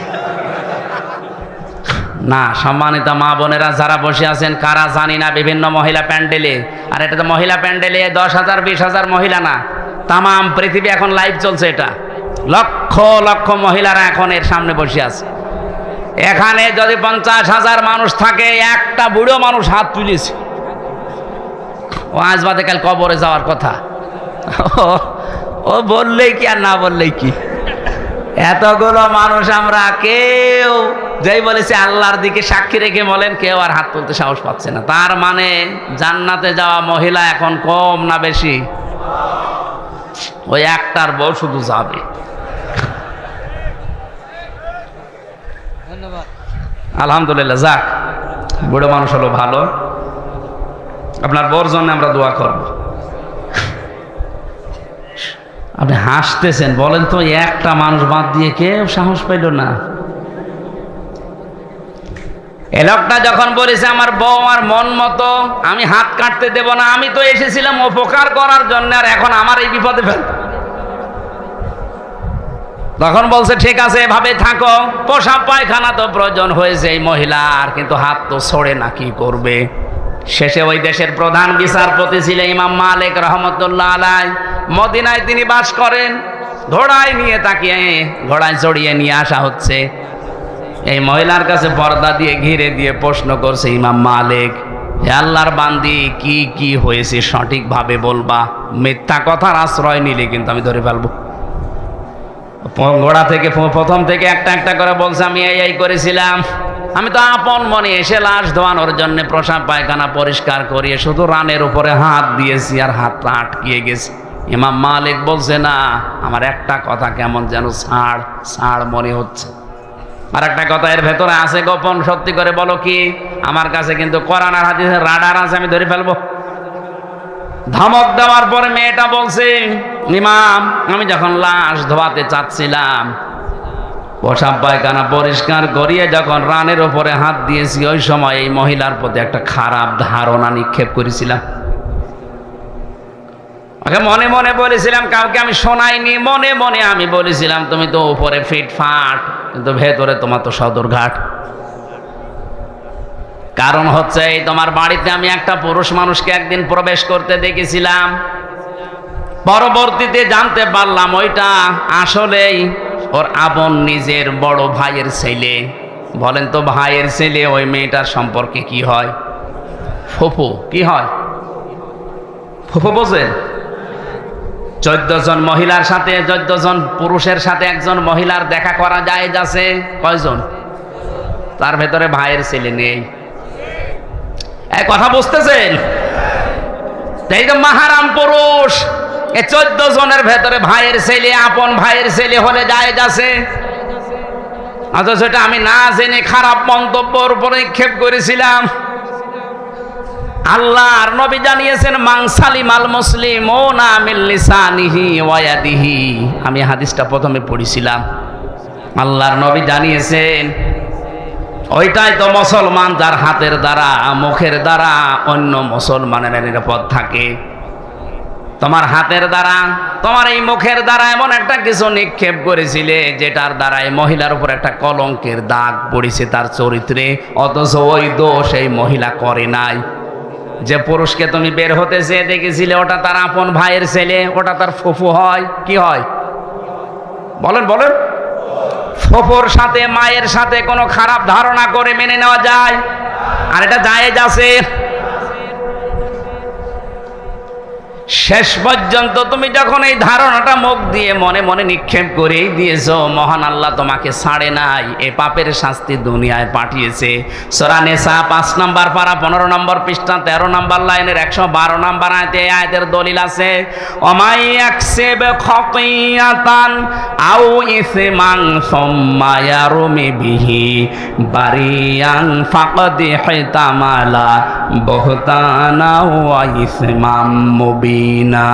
[SPEAKER 1] না। সম্মানিত মা বোনেরা যারা বসে আছেন, কারা জানি না বিভিন্ন মহিলা প্যান্ডেলে, আর এটা তো মহিলা প্যান্ডেলে 10,000 20,000 মহিলা না, তাম পৃথিবী এখন লাইভ চলছে। এটা লক্ষ লক্ষ মহিলারা এখন এর সামনে বসে আছে। এখানে যদি 50,000 মানুষ থাকে, একটা বুড়ো মানুষ হাত তুলেছে। ও আজ বাদে কাল কবরে যাওয়ার কথা। ও বললেই কি আর না বললেই কি, এতগুলো মানুষ আমরা কেউ যেই বলেছে আল্লাহর দিকে সাক্ষী রেখে বলেন, কেউ আর হাত তুলতে সাহস পাচ্ছে না। তার মানে জান্নাতে যাওয়া মহিলা এখন কম না বেশি? ওই একটার বউ শুধু যাবে। আলহামদুলিল্লাহ, যাক, বুড়ো মানুষ হলো ভালো। আপনার বউর জন্য আমরা দোয়া করব। আপনি হাসতেছেন, বলেন তো, একটা মানুষ বাদ দিয়ে কেউ সাহস পাইল না? এ লোকটা যখন বলেছে আমার বউ আমার মন মতো, আমি হাত কাটতে দেব না, আমি তো এসেছিলাম উপকার করার জন্য, আর এখন আমার এই বিপদে ফেল। তখন বলছে ঠিক আছে, এভাবে থাকো, পোশাক পায়খানা তো প্রয়োজন হয়েছে এই মহিলার, কিন্তু হাত তো ছড়ে না, কি করবে? শেষে ওই দেশের প্রধান বিচারপতি ছিলেন ইমাম মালিক রহমতুল্লাহ আলাই। মদিনায় তিনি বাস করেন। ঘোড়ায় নিয়ে তাকিয়ে, ঘোড়ায় চড়িয়ে নিয়ে আসা হচ্ছে। এই মহিলার কাছে পর্দা দিয়ে ঘিরে দিয়ে প্রশ্ন করছে ইমাম মালিক, হে আল্লাহর বান্দি, কি কি হয়েছে সঠিকভাবে বলবা, মিথ্যা কথার আশ্রয় নিলে কিন্তু আমি ধরে ফেলবো। ঘোড়া থেকে প্রথম থেকে একটা একটা করে বলছে, আমি এই করেছিলাম, আমি তো আপন মনে এসে লাশ ধোয়ানোর জন্য প্রসাব পায়খানা পরিষ্কার করিয়ে শুধু রানের উপরে হাত দিয়েছি, আর হাতটা আটকিয়ে গেছে। ইমাম মালিক বলছে, না, আমার একটা কথা কেমন যেন ছাড় ছাড় মনে হচ্ছে। আর একটা কথা এর ভেতরে আছে গোপন, সত্যি করে বলো কি? আমার কাছে কিন্তু কোরআন আর হাদিসের রাডার আছে, আমি ধরে ফেলবো। ধমক দেওয়ার পরে মেয়েটা বলছে, ইমাম, আমি যখন লাশ ধোয়াতে চাচ্ছিলাম, প্রসাব পায়খানা পরিষ্কার করিয়ে যখন রানের উপরে হাত দিয়েছি, ওই সময় এই মহিলার প্রতি একটা খারাপ ধারণা নিক্ষেপ করেছিলাম। ওকে মনে মনে বলেছিলাম, কাউকে আমি শোনাইনি, মনে মনে আমি বলেছিলাম, তুমি তো উপরে ফিটফাট, কিন্তু ভেতরে তোমার তো সদরঘাট। কারণ হচ্ছে, এই তোমার বাড়িতে আমি একটা পুরুষ মানুষকে একদিন প্রবেশ করতে দেখেছিলাম। পরবর্তীতে জানতে পারলাম ওইটা আসলেই ওর আপন নিজের বড় ভাইয়ের ছেলে। বলেন তো, ভাইয়ের ছেলে ওই মেয়েটার সম্পর্কে কি হয়? ফুফু। কি হয়? ফুফু বোঝেন? 14 জন মহিলার সাথে, 14 জন পুরুষের সাথে একজন মহিলার দেখা করা যায় যাচ্ছে কয়জন? তার ভেতরে ভাইয়ের ছেলে নেই। এই কথা বুঝতেছেন? এই যে মাহারাম পুরুষ, এই 14 জনের ভেতরে ভাইয়ের ছেলে, আপন ভাইয়ের ছেলে হলে যায় যাচ্ছে। অথচ সেটা আমি না জেনে খারাপ মন্তব্যর উপরে নিক্ষেপ করেছিলাম। আল্লাহর নবী জানিয়েছেন, মান সালিমাল মুসলিমুনা মিন লিসানিহি ওয়া ইয়াদিহি। আমি হাদিসটা প্রথমে পড়েছিলাম। আল্লাহর নবী জানিয়েছেন, ওইটাই তো মুসলমান যার হাতের দ্বারা, মুখের দ্বারা অন্য মুসলমানের নিরাপদ থাকে। তোমার হাতের দ্বারা, তোমার এই মুখের দ্বারা এমন একটা কিছু নিক্ষেপ করেছিলে যেটার দ্বারা এই মহিলার উপর একটা কলঙ্কের দাগ পড়েছে তার চরিত্রে, অথচ ওই দোষ এই মহিলা করে নাই। যে পুরুষকে তুমি বের হতে চেয়ে দেখেছিলে, ওটা তার আপন ভাইয়ের ছেলে, ওটা তার ফুফু হয়। কি হয়? বলেন বলেন। ফুফুর সাথে মায়ের সাথে কোনো খারাপ ধারণা করে মেনে নেওয়া যায়? আর এটা জায়েজ আছে। শেষ পর্যন্ত তুমি যখন এই ধারণাটা মুখ দিয়ে মনে মনে নিক্ষেপ করেই দিয়েছো, মহান আল্লাহ তোমাকে ছাড়ে নাই, এই পাপের শাস্তি দুনিয়ায় পাঠিয়েছে। সূরা নিসা 5 নম্বর পারা 15 নম্বর পৃষ্ঠা 13 নম্বর লাইনের 112 নম্বর আয়াতে এই আয়াতের দলিল আছে, ওমাই ইয়াকসিব খাতিয়াতান আও ইসমান সুম্মা ইয়ারমি বিহি বারিয়ান ফাকাদ হিতামালা বুহতানা ওয়া ইসমাম মুবিনা।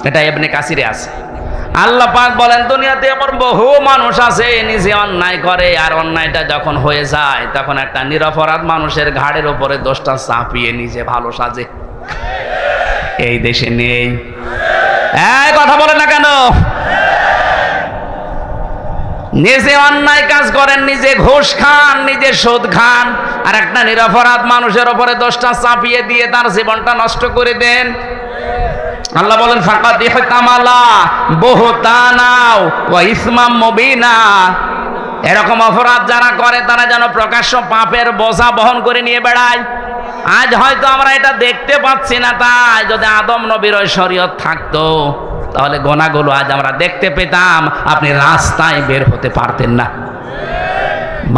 [SPEAKER 1] এটা ইবনে কাসিরে আছে। আল্লাহ পাক বলেন দুনিয়াতে এমন বহু মানুষ আছে নিজে অন্যায় করে, আর অন্যায়টা যখন হয়ে যায় তখন একটা নিরপরাধ মানুষের ঘাড়ের উপরে দোষটা চাপিয়ে নিজে ভালো সাজে। এই দেশে নেই? এই কথা বলে না কেন? নিজে অন্যায় কাজ করেন, নিজে ঘুষ খান, নিজে সুদ খান, আর একটা নিরপরাধ মানুষের উপরে দোষটা চাপিয়ে দিয়ে তার জীবনটা নষ্ট করে দেন। আল্লাহ বলেন ফাকাদ ইহতামালা বুহতানা ওয়া ইসমাম মুবিনা। এরকম অপরাধ যারা করে তারা যেন প্রকাশ্য পাপের বোঝা বহন করে নিয়ে বেড়ায়। আজ হয়তো আমরা এটা দেখতে পাচ্ছি না, তাই যদি আদম নবীর ওই শরীয়ত থাকতো তাহলে গোনাগুলো আজ আমরা দেখতে পেতাম, আপনি রাস্তায় বের হতে পারতেন না।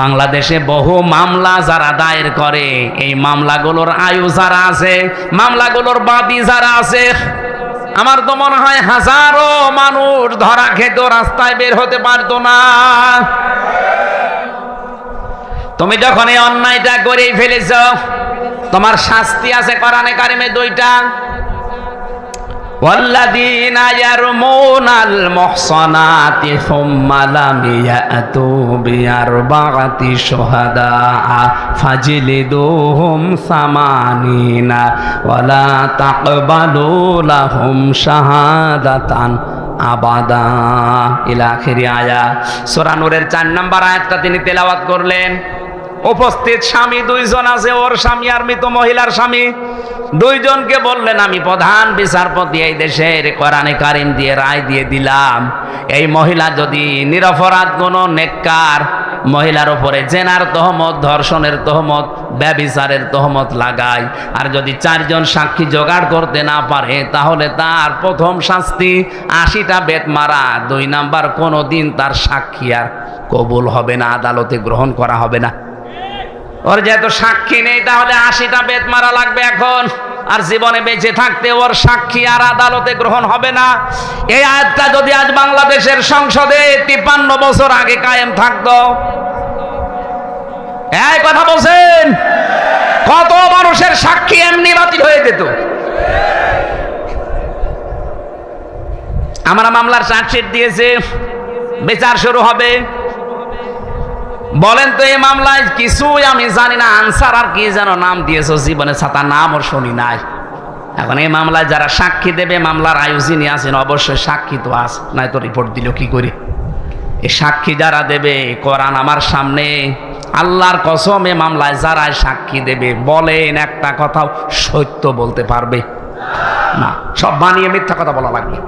[SPEAKER 1] বাংলাদেশে বহু মামলা যারা দায়ের করে, এই মামলাগুলোর আয়ু যারা আছে, মামলাগুলোর বাদী যারা আছে, আমার তো মনে হয় হাজারো মানুষ ধরা খেত, রাস্তায় বের হতে পারতো না। তুমি যখন এই অন্যায়টা করেই ফেলেছ, তোমার শাস্তি আছে কোরআনে কারিমে 2টা। والذين يرمون المحصنات ثم لم يأتوا بأربعة شهداء فاجلدوهم 80 ولا تقبلوا لهم شهادة আবাদা ইলা আখিরি আয়া। সূরা নূরের 4 নম্বর আয়াতটা তিনি তেলাওয়াত করলেন। উপস্থিত স্বামী 2 জন আছে, ওর স্বামী আর মৃত মহিলার স্বামী, 2 জনকে বললেন আমি প্রধান বিচারপতি এই দেশের, কোরআনে কারিম দিয়ে রায় দিয়ে দিলাম, এই মহিলা যদি নিরপরাধ কোনো নেককার মহিলার উপরে জেনার তহমত, ধর্ষণের তহমত, ব্যভিচারের তহমত লাগায়, আর যদি 4 জন সাক্ষী জোগাড় করতে না পারে, তাহলে তার প্রথম শাস্তি 80টা বেত মারা। 2 নাম্বার, কোনো দিন তার সাক্ষী আর কবুল হবে না, আদালতে গ্রহণ করা হবে না। ওর যেহেতু সাক্ষী নেই, তাহলে 80টা বেত মারা লাগবে এখন, আর জীবনে বেঁচে থাকতে ওর সাক্ষী আর আদালতে গ্রহণ হবে না। এই আয়াতটা যদি আজ বাংলাদেশের সংসদে 53 বছর আগে কায়েম থাকতো, এই কথা বলছেন, কত মানুষের সাক্ষী এমনি বাতিল হয়ে যেত। আমরা মামলার চার্জশিট দিয়েছে, বিচার শুরু হবে। বলেন তো এই মামলায় কিছুই আমি জানি না, আনসার আর কি যেন নাম দিয়েছো, জীবনে ছাতা নাম ওর শুনি নাই। এখন এই মামলায় যারা সাক্ষী দেবে, মামলার আয়ু যিনি আছেন অবশ্যই সাক্ষী তো আস, নাই তো রিপোর্ট দিল কি করে? এই সাক্ষী যারা দেবে, কোরআন আমার সামনে, আল্লাহর কসম, এই মামলায় যারা সাক্ষী দেবে, বলেন একটা কথাও সত্য বলতে পারবে না, সব বানিয়ে মিথ্যা কথা বলা লাগবে।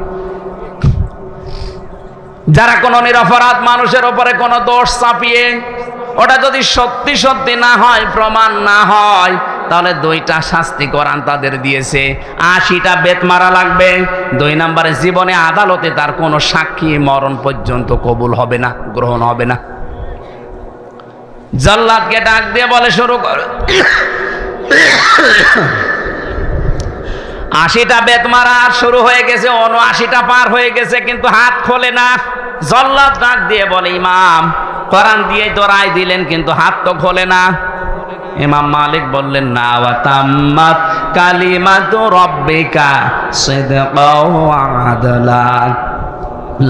[SPEAKER 1] যারা কোনো নিরপরাধ মানুষের উপরে কোনো দোষ চাপিয়ে, ওটা যদি সত্যি সত্যি না হয়, প্রমাণ না হয়, তাহলে 2টা শাস্তি কোরআন তাদের দিয়েছে। 80টা বেত মারা লাগবে। 2 নম্বরে, জীবনে আদালতে তার কোনো সাক্ষী মরণ পর্যন্ত কবুল হবে না, গ্রহণ হবে না। জল্লাদকে ডাক দিয়ে বলে শুরু কর। 80টা বেত মারা শুরু হয়ে গেছে, 79টা পার হয়ে গেছে, কিন্তু হাত খোলে না। জল্লাদ ডাক দিয়ে বলে ইমাম, কোরআন দিয়ে তো রায় দিলেন, কিন্তু হাত তো খোলে না। ইমাম মালিক বললেন না, ওয়া তাম্মাত কালিমাতু রাব্বিকা সিদকাও ওয়া আদলা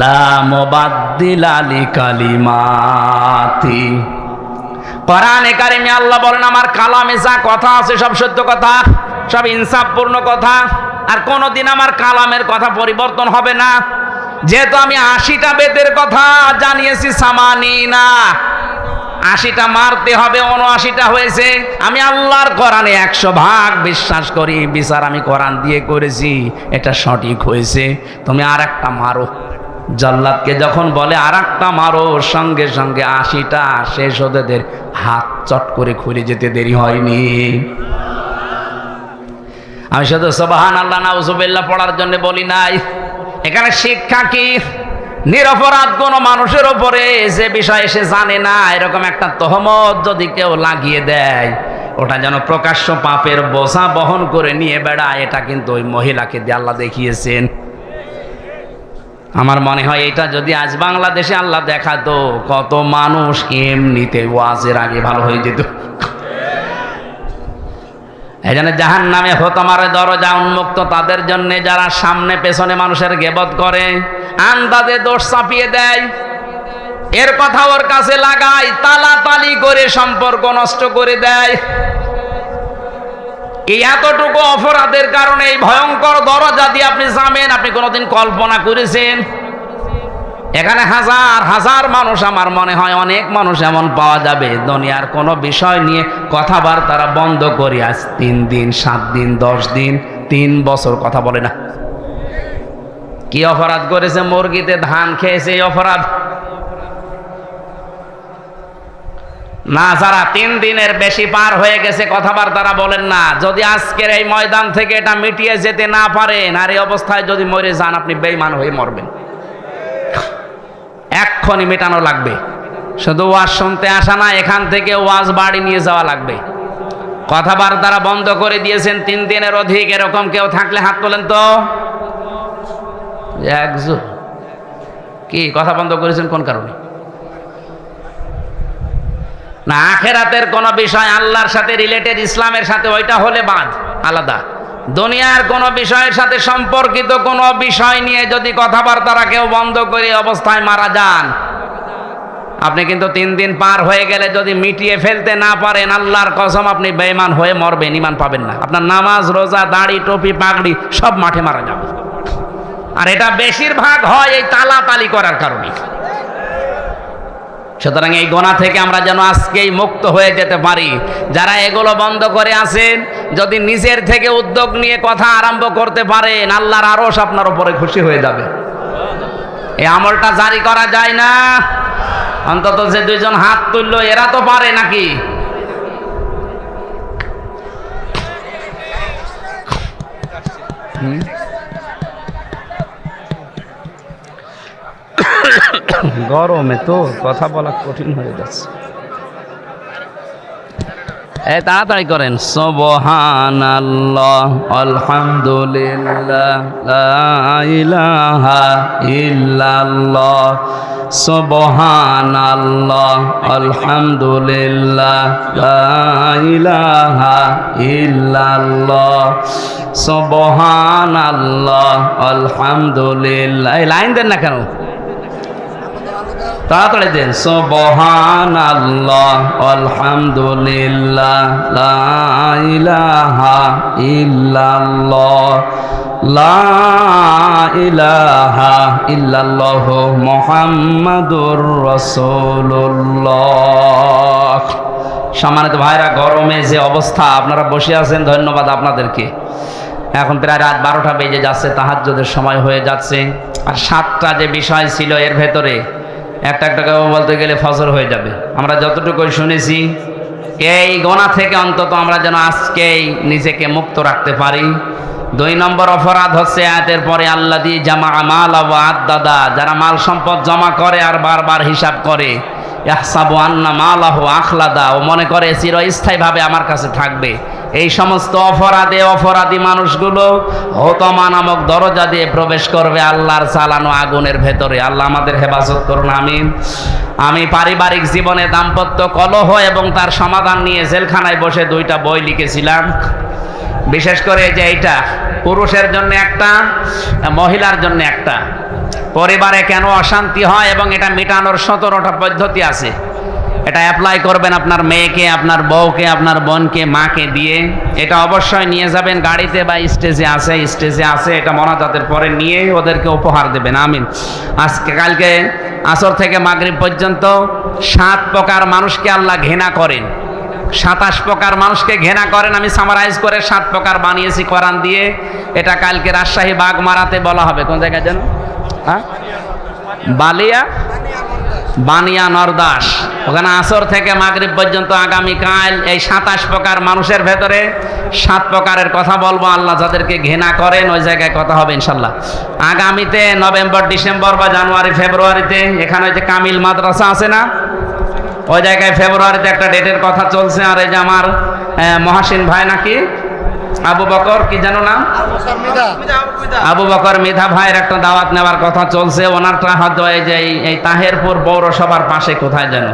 [SPEAKER 1] লা মুবাদদিলা লিকালিমাতি। কোরআনে কারিমে আল্লাহ বলেন, আমার কালামে যা কথা আছে সব সত্য কথা, সব ইনসাফপূর্ণ কথা, আর কোনোদিন আমার কালামের কথা পরিবর্তন হবে না। যেহেতু আমি 80টা বেতের কথা জানিয়েছি, 80টা মারতে হবে, 79টা হয়েছে। আমি আল্লাহর কোরআনে 100% বিশ্বাস করি, বিচার আমি কোরআন দিয়ে করেছি, এটা সঠিক হয়েছে, তুমি আর একটা মারো। জল্লাদকে যখন বলে আর একটা মারো, সঙ্গে সঙ্গে 80টা শেষ হতে দের হাত চট করে খুলে যেতে দেরি হয়নি। আমি শুধু সুবহানাল্লাহ নাউযুবিল্লাহ পড়ার জন্য বলি নাই। এখানে শিক্ষা কি? নিরপরাধ কোন মানুষের উপরে যে বিষয় সে জানে না এরকম একটা তহমত যদি কেউ লাগিয়ে দেয়, ওটা যেন প্রকাশ্য পাপের বোঝা বহন করে নিয়ে বেড়ায়, এটা কিন্তু ওই মহিলাকে দিয়ে আল্লাহ দেখিয়েছেন। আমার মনে হয় এটা যদি আজ বাংলাদেশে আল্লাহ দেখাতো, কত মানুষ এমনিতে ওয়াজের আগে ভালো হয়ে যেত। এই জন্য জাহান্নামে হতমারে দরজা উন্মুক্ত তাদের জন্য যারা সামনে পেছনে মানুষের গীবত করে, আন্দাজে দোষ চাপিয়ে দেয়, এর কথা ওর কাছে লাগায়, তালাতালি করে সম্পর্ক নষ্ট করে দেয়। এই এতটুকু অপরাধের কারণে এই ভয়ঙ্কর দরজা দিয়ে আপনি যাবেন, আপনি কোনোদিন কল্পনা করেছেন? এখানে হাজার হাজার মানুষ, আমার মনে হয় অনেক মানুষ এমন পাওয়া যাবে দুনিয়ার কোনো বিষয় নিয়ে কথাবার্তা বন্ধ করে আজ 3 দিন 7 দিন 10 দিন 3 বছর কথা বলে না। কি অপরাধ করেছে? মুরগিতে ধান খেয়েছে, এই অপরাধ না। যারা 3 দিনের বেশি পার হয়ে গেছে কথাবার্তা বলেন না, যদি আজকের এই ময়দান থেকে এটা মিটিয়ে যেতে না পারেন, আর এই অবস্থায় যদি মরে যান, আপনি বেঈমান হয়ে মরবেন। এক্ষুনি মেটানো লাগবে। শুধু ওয়াজ শুনতে আসা না, এখান থেকে ওয়াজ বাড়ি নিয়ে যাওয়া লাগবে। কথাবার্তা বন্ধ করে দিয়েছেন 3 দিনের অধিক, এরকম কেউ থাকলে হাত তোলেন তো। একজন কি কথা বন্ধ করেছেন কোন কারণে? না, আখেরাতের কোন বিষয় আল্লাহর সাথে রিলেটেড, ইসলামের সাথে, ওইটা হলে বাদ আলাদা। দুনিয়ার কোন বিষয়ের সাথে সম্পর্কিত কোন বিষয় নিয়ে যদি কথাবার্তা কেউ বন্ধ করে অবস্থায় মারা যান, আপনি কিন্তু 3 দিন পার হয়ে গেলে যদি মিটিয়ে ফেলতে না পারেন, আল্লাহর কসম আপনি বেঈমান হয়ে মরবেন, ঈমান পাবেন না। আপনার নামাজ, রোজা, দাড়ি, টুপি, পাগড়ি সব মাঠে মারা যাবে। আর এটা বেশিরভাগ হয় এই তালাতালি করার কারণে। সুতরাং এই গোনা থেকে আমরা যেন আজকেই মুক্ত হয়ে যেতে পারি। যারা এগুলো বন্ধ করে আছেন, যদি নিজের থেকে উদ্যোগ নিয়ে কথা আরম্ভ করতে পারেন, আল্লাহর আরশ আপনার উপরে খুশি হয়ে যাবে। এই আমলটা জারি করা যায় না? অন্তত যে 2 জন হাত তুললো এরা তো পারে নাকি? গরমে তো কথা বলা কঠিন হয়ে যাচ্ছে। তাড়াতাড়ি করেন। সুবহানাল্লাহ, আলহামদুলিল্লাহ, লা ইলাহা ইল্লাল্লাহ। সুবহানাল্লাহ, আলহামদুলিল্লাহ, লা ইলাহা ইল্লাল্লাহ। সুবহানাল্লাহ, আলহামদুলিল্লাহ। এই লাইন দেন না কেন? তাড়াতাড়ি দেন। সুবহানাল্লাহ, আলহামদুলিল্লাহ, লা ইলাহা ইল্লাল্লাহ, লা ইলাহা ইল্লাল্লাহ, মুহাম্মাদুর রাসূলুল্লাহ। সম্মানিত ভাইরা, গরমে যে অবস্থা, আপনারা বসে আছেন, ধন্যবাদ আপনাদেরকে। এখন প্রায় রাত 12টা বেজে যাচ্ছে, তাহাজ্জুদের সময় হয়ে যাচ্ছে। আর 7টা যে বিষয় ছিল এর ভেতরে একটা একটা বলতে গেলে ফজর হয়ে যাবে। আমরা যতটুকু শুনেছি, এই গোনা থেকে অন্তত আমরা যেন আজকেই নিজেকে মুক্ত রাখতে পারি। 2 নম্বর অপরাধ হচ্ছে আয়াতের পরে আল্লাযী জামা মাল ওয়া আদ্দাদা, যারা মাল সম্পদ জমা করে আর বারবার হিসাব করে। ইয়াহসাবু আন্না মালাহু আখলাদা, ও মনে করে চিরস্থায়ীভাবে আমার কাছে থাকবে। এই সমস্ত অপরাধী মানুষগুলো হোতমা নামক দরজা দিয়ে প্রবেশ করবে আল্লাহর চালানো আগুনের ভেতরে। আল্লাহ আমাদের হেফাজত করুন, আমিন। আমি পারিবারিক জীবনে দাম্পত্য কলহ এবং তার সমাধান নিয়ে জেলখানায় বসে 2টা বই লিখেছিলাম। বিশেষ করে যে এইটা পুরুষের জন্য একটা, মহিলার জন্য একটা। পরিবারে কেন অশান্তি হয় এবং এটা মেটানোর 17টা পদ্ধতি আছে। এটা অ্যাপ্লাই করবেন আপনার মেয়েকে, আপনার বউকে, আপনার বোনকে, মাকে দিয়ে। এটা অবশ্যই নিয়ে যাবেন গাড়িতে বা স্টেজে আছে, এটা মোনাজাতের পরে নিয়ে ওদেরকে উপহার দেবেন, আমিন। আজকে কালকে আসর থেকে মাগরিব পর্যন্ত 7 প্রকার মানুষকে আল্লাহ ঘৃণা করেন, 27 প্রকার মানুষকে ঘৃণা করেন। আমি সামারাইজ করে 7 প্রকার বানিয়েছি কোরআন দিয়ে। এটা কালকে রাজশাহী বাগমারাতে বলা হবে। কোন জায়গায় যেন? হ্যাঁ, বালিয়া বানিয়া নরদাস, ওখানে আসর থেকে মাগরিব পর্যন্ত আগামীকাল এই 27 প্রকার মানুষের ভেতরে 7 প্রকারের কথা বলবো। আল্লাহ যাদেরকে ঘৃণা করেন ওই জায়গায় কথা হবে ইনশাল্লাহ। আগামীতে নভেম্বর, ডিসেম্বর বা জানুয়ারি, ফেব্রুয়ারিতে এখানে ওই যে কামিল মাদ্রাসা আছে না, ওই জায়গায় ফেব্রুয়ারিতে একটা ডেটের কথা চলছে। আর এই যে আমার মহাসিন ভাই নাকি আবু বকর, কি জানো নাম, আবু বকর মৃধা ভাইয়ের একটা দাওয়াত নেওয়ার কথা চলছে। ওনারটা হয়তো এই যে এই তাহেরপুর পৌরসভার পাশে কোথায় যেন।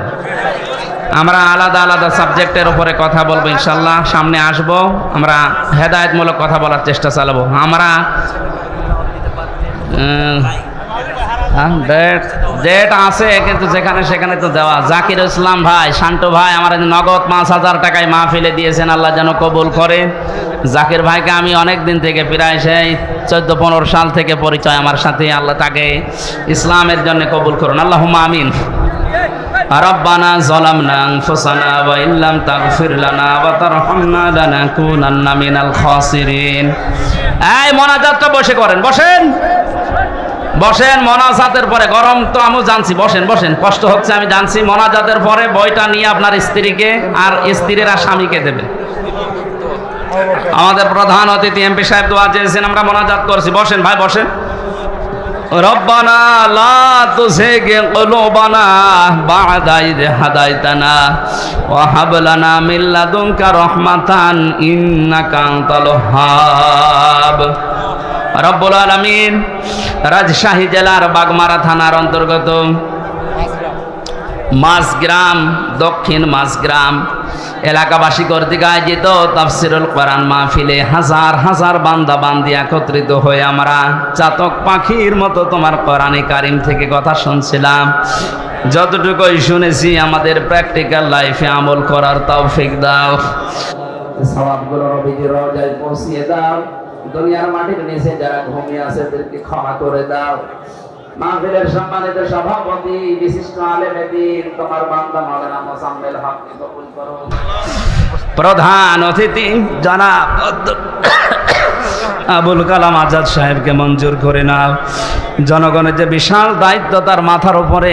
[SPEAKER 1] আমরা আলাদা আলাদা সাবজেক্টের উপরে কথা বলবো ইনশাল্লাহ। সামনে আসবো, আমরা হেদায়েতমূলক কথা বলার চেষ্টা চালাবো। আমরা ডেট আছে কিন্তু যেখানে সেখানে তো দেওয়া। জাকির ইসলাম ভাই, শান্ত ভাই আমার নগদ 5,000 টাকায় মাহফিলে দিয়েছেন, আল্লাহ যেন কবুল করে। জাকির ভাইকে আমি অনেক দিন থেকে, প্রায় সেই 14-15 সাল থেকে পরিচয় আমার সাথে। আল্লাহ তাকে ইসলামের জন্য কবুল করুন, আল্লাহুম্মা আমিন। রব্বানা যালামনা আনফুসানা ওয়া ইল্লাম তাগফির লানা ওয়া তারহামনা লানাকুনান্না মিনাল খাসিরিন। এই মোনাজাতটা বসে করেন, বসেন বসেন। মোনাজাতের পরে, গরম তো আমি জানছি, বসেন বসেন, কষ্ট হচ্ছে আমি জানছি। মোনাজাতের পরে বইটা নিয়ে আপনার স্ত্রীকে আর স্ত্রীর আর স্বামীকে দেবেন। আমাদের প্রধান অতিথি এমপি সাহেব দোয়া চেয়েছেন, আমরা মোনাজাত করছি। বসেন ভাই, বসেন। রব্বানা লা তুযিগ কুলুবানা বা'দা ইয হাদাইতানা ওয়া হাব লানা মিন লাদুনকা রাহমাতান ইন্নাকা আনতাল ওয়াহ্হাব। রব্বুল আলামিন রাজশাহী জেলার বাগমারা থানার অন্তর্গত মাঝগ্রাম, দক্ষিণ মাঝগ্রাম এলাকাবাসী কর্তৃক আয়োজিত তাফসিরুল কোরআন মাহফিলে হাজার হাজার বান্দা বান্দি একত্রিত হয়ে আমরা চাতক পাখির মতো তোমার কোরআনে কারিম থেকে কথা শুনছিলাম। যতটুকুই শুনেছি আমাদের প্র্যাকটিক্যাল লাইফে আমল করার তৌফিক দাও। সওয়াবগুলো নবীজির রওজায় পৌঁছিয়ে দাও। দুনিয়ার মাটির নিচে যারা ঘুমিয়ে আছে তাদেরকে ক্ষমা করে দাও। মাহফিলের সম্মানিত সভাপতি, বিশিষ্ট আলেমে দ্বীন তোমার বান্দা মাওলানা মোজাম্মেল হককে কবুল করো। প্রধান অতিথি জনাব আবুল কালাম আজাদ সাহেবকে মঞ্জুর করে নাও। জনগণের যে বিশাল দায়িত্ব তার মাথার উপরে,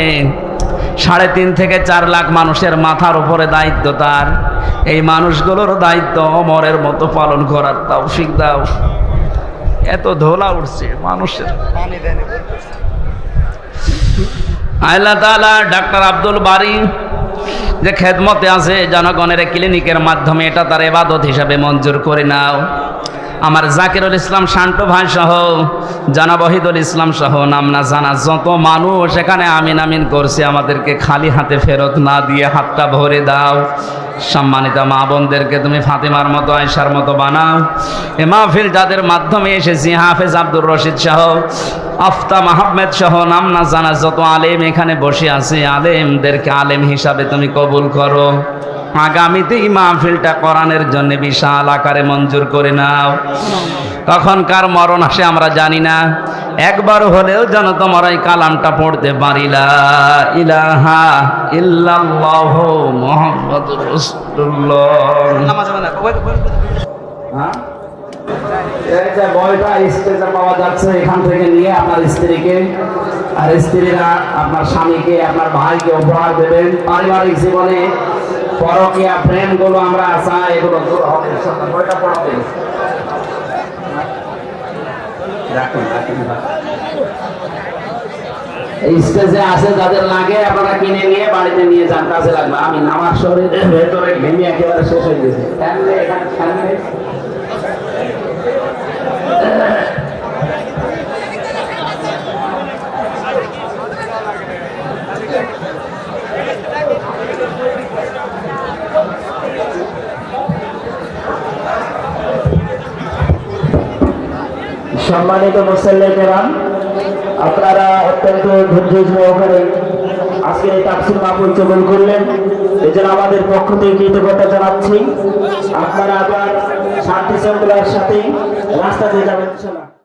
[SPEAKER 1] 3.5 থেকে 4 লাখ মানুষের মাথার উপরে দায়িত্ব তার। এই মানুষগুলোর দায়িত্ব অমরের মতো পালন করার তৌফিক দাও। এত ধোলা উঠছে মানুষের। আল্লাহ তাআলা ডাক্তার আব্দুল বারী যে খেদমতে আছে জনগণের ক্লিনিকের মাধ্যমে, এটা তার ইবাদত হিসাবে মঞ্জুর করে নাও। আমার জাকিরুল ইসলাম শান্ত ভাই সহ, জনাব ওহিদুল ইসলাম সহ নাম না জানা যত মানুষ এখানে আমিন আমিন করছে, আমাদেরকে খালি হাতে ফেরত না দিয়ে হাতটা ভরে দাও। সম্মানিত মা বোনদেরকে তুমি ফাতেমার মতো, আয়েশার মতো বানাও। এ মাহফিল যাদের মাধ্যমে এসেছি, হাফেজ আব্দুর রশিদ সহ, আফতাব আহমেদ সহ নাম না জানা যত আলেম এখানে বসে আছে, আলেমদেরকে আলেম হিসাবে তুমি কবুল করো। আগামীতে এই মাহফিলটা কোরআনের জন্য বিশাল আকারে মঞ্জুর করে নাও। কখনকার মরণ আসে আমরা জানি না, একবার হলেও যেন তোমার এই কালামটা পড়তে পারি, লা ইলাহা ইল্লাল্লাহ মুহাম্মাদুর রাসূলুল্লাহ। এই যে বইটা স্টেজে পাওয়া যাচ্ছে, এখান থেকে নিয়ে আপনার স্ত্রীকে আর স্ত্রীরা আপনার স্বামীকে, আপনার ভাইকে উপহার দেবেন। পারিবারিক জীবনে পরকীয়া প্রেমগুলো আমরা চাই, এগুলো দূর হবে। বইটা পড়াতে এই স্টেজে আছে যাদের লাগে আপনারা কিনে নিয়ে বাড়িতে নিয়ে যান, কাজে লাগবে। আমি আমার শরীরের ভেতরে ঘেমে একেবারে শেষ হয়ে গেছে।
[SPEAKER 2] সম্মানিত মুসল্লি কেরাম, আপনারা অত্যন্ত ধৈর্য সহকারে আজকে এই তাফসীর মাহফিল কবুল করলেন, এজন্য আমাদের পক্ষ থেকে কৃতজ্ঞতা জানাচ্ছি। আপনারা আবার শান্তি শৃঙ্খলার সাথে রাস্তা দিয়ে যাবেন ইনশাআল্লাহ।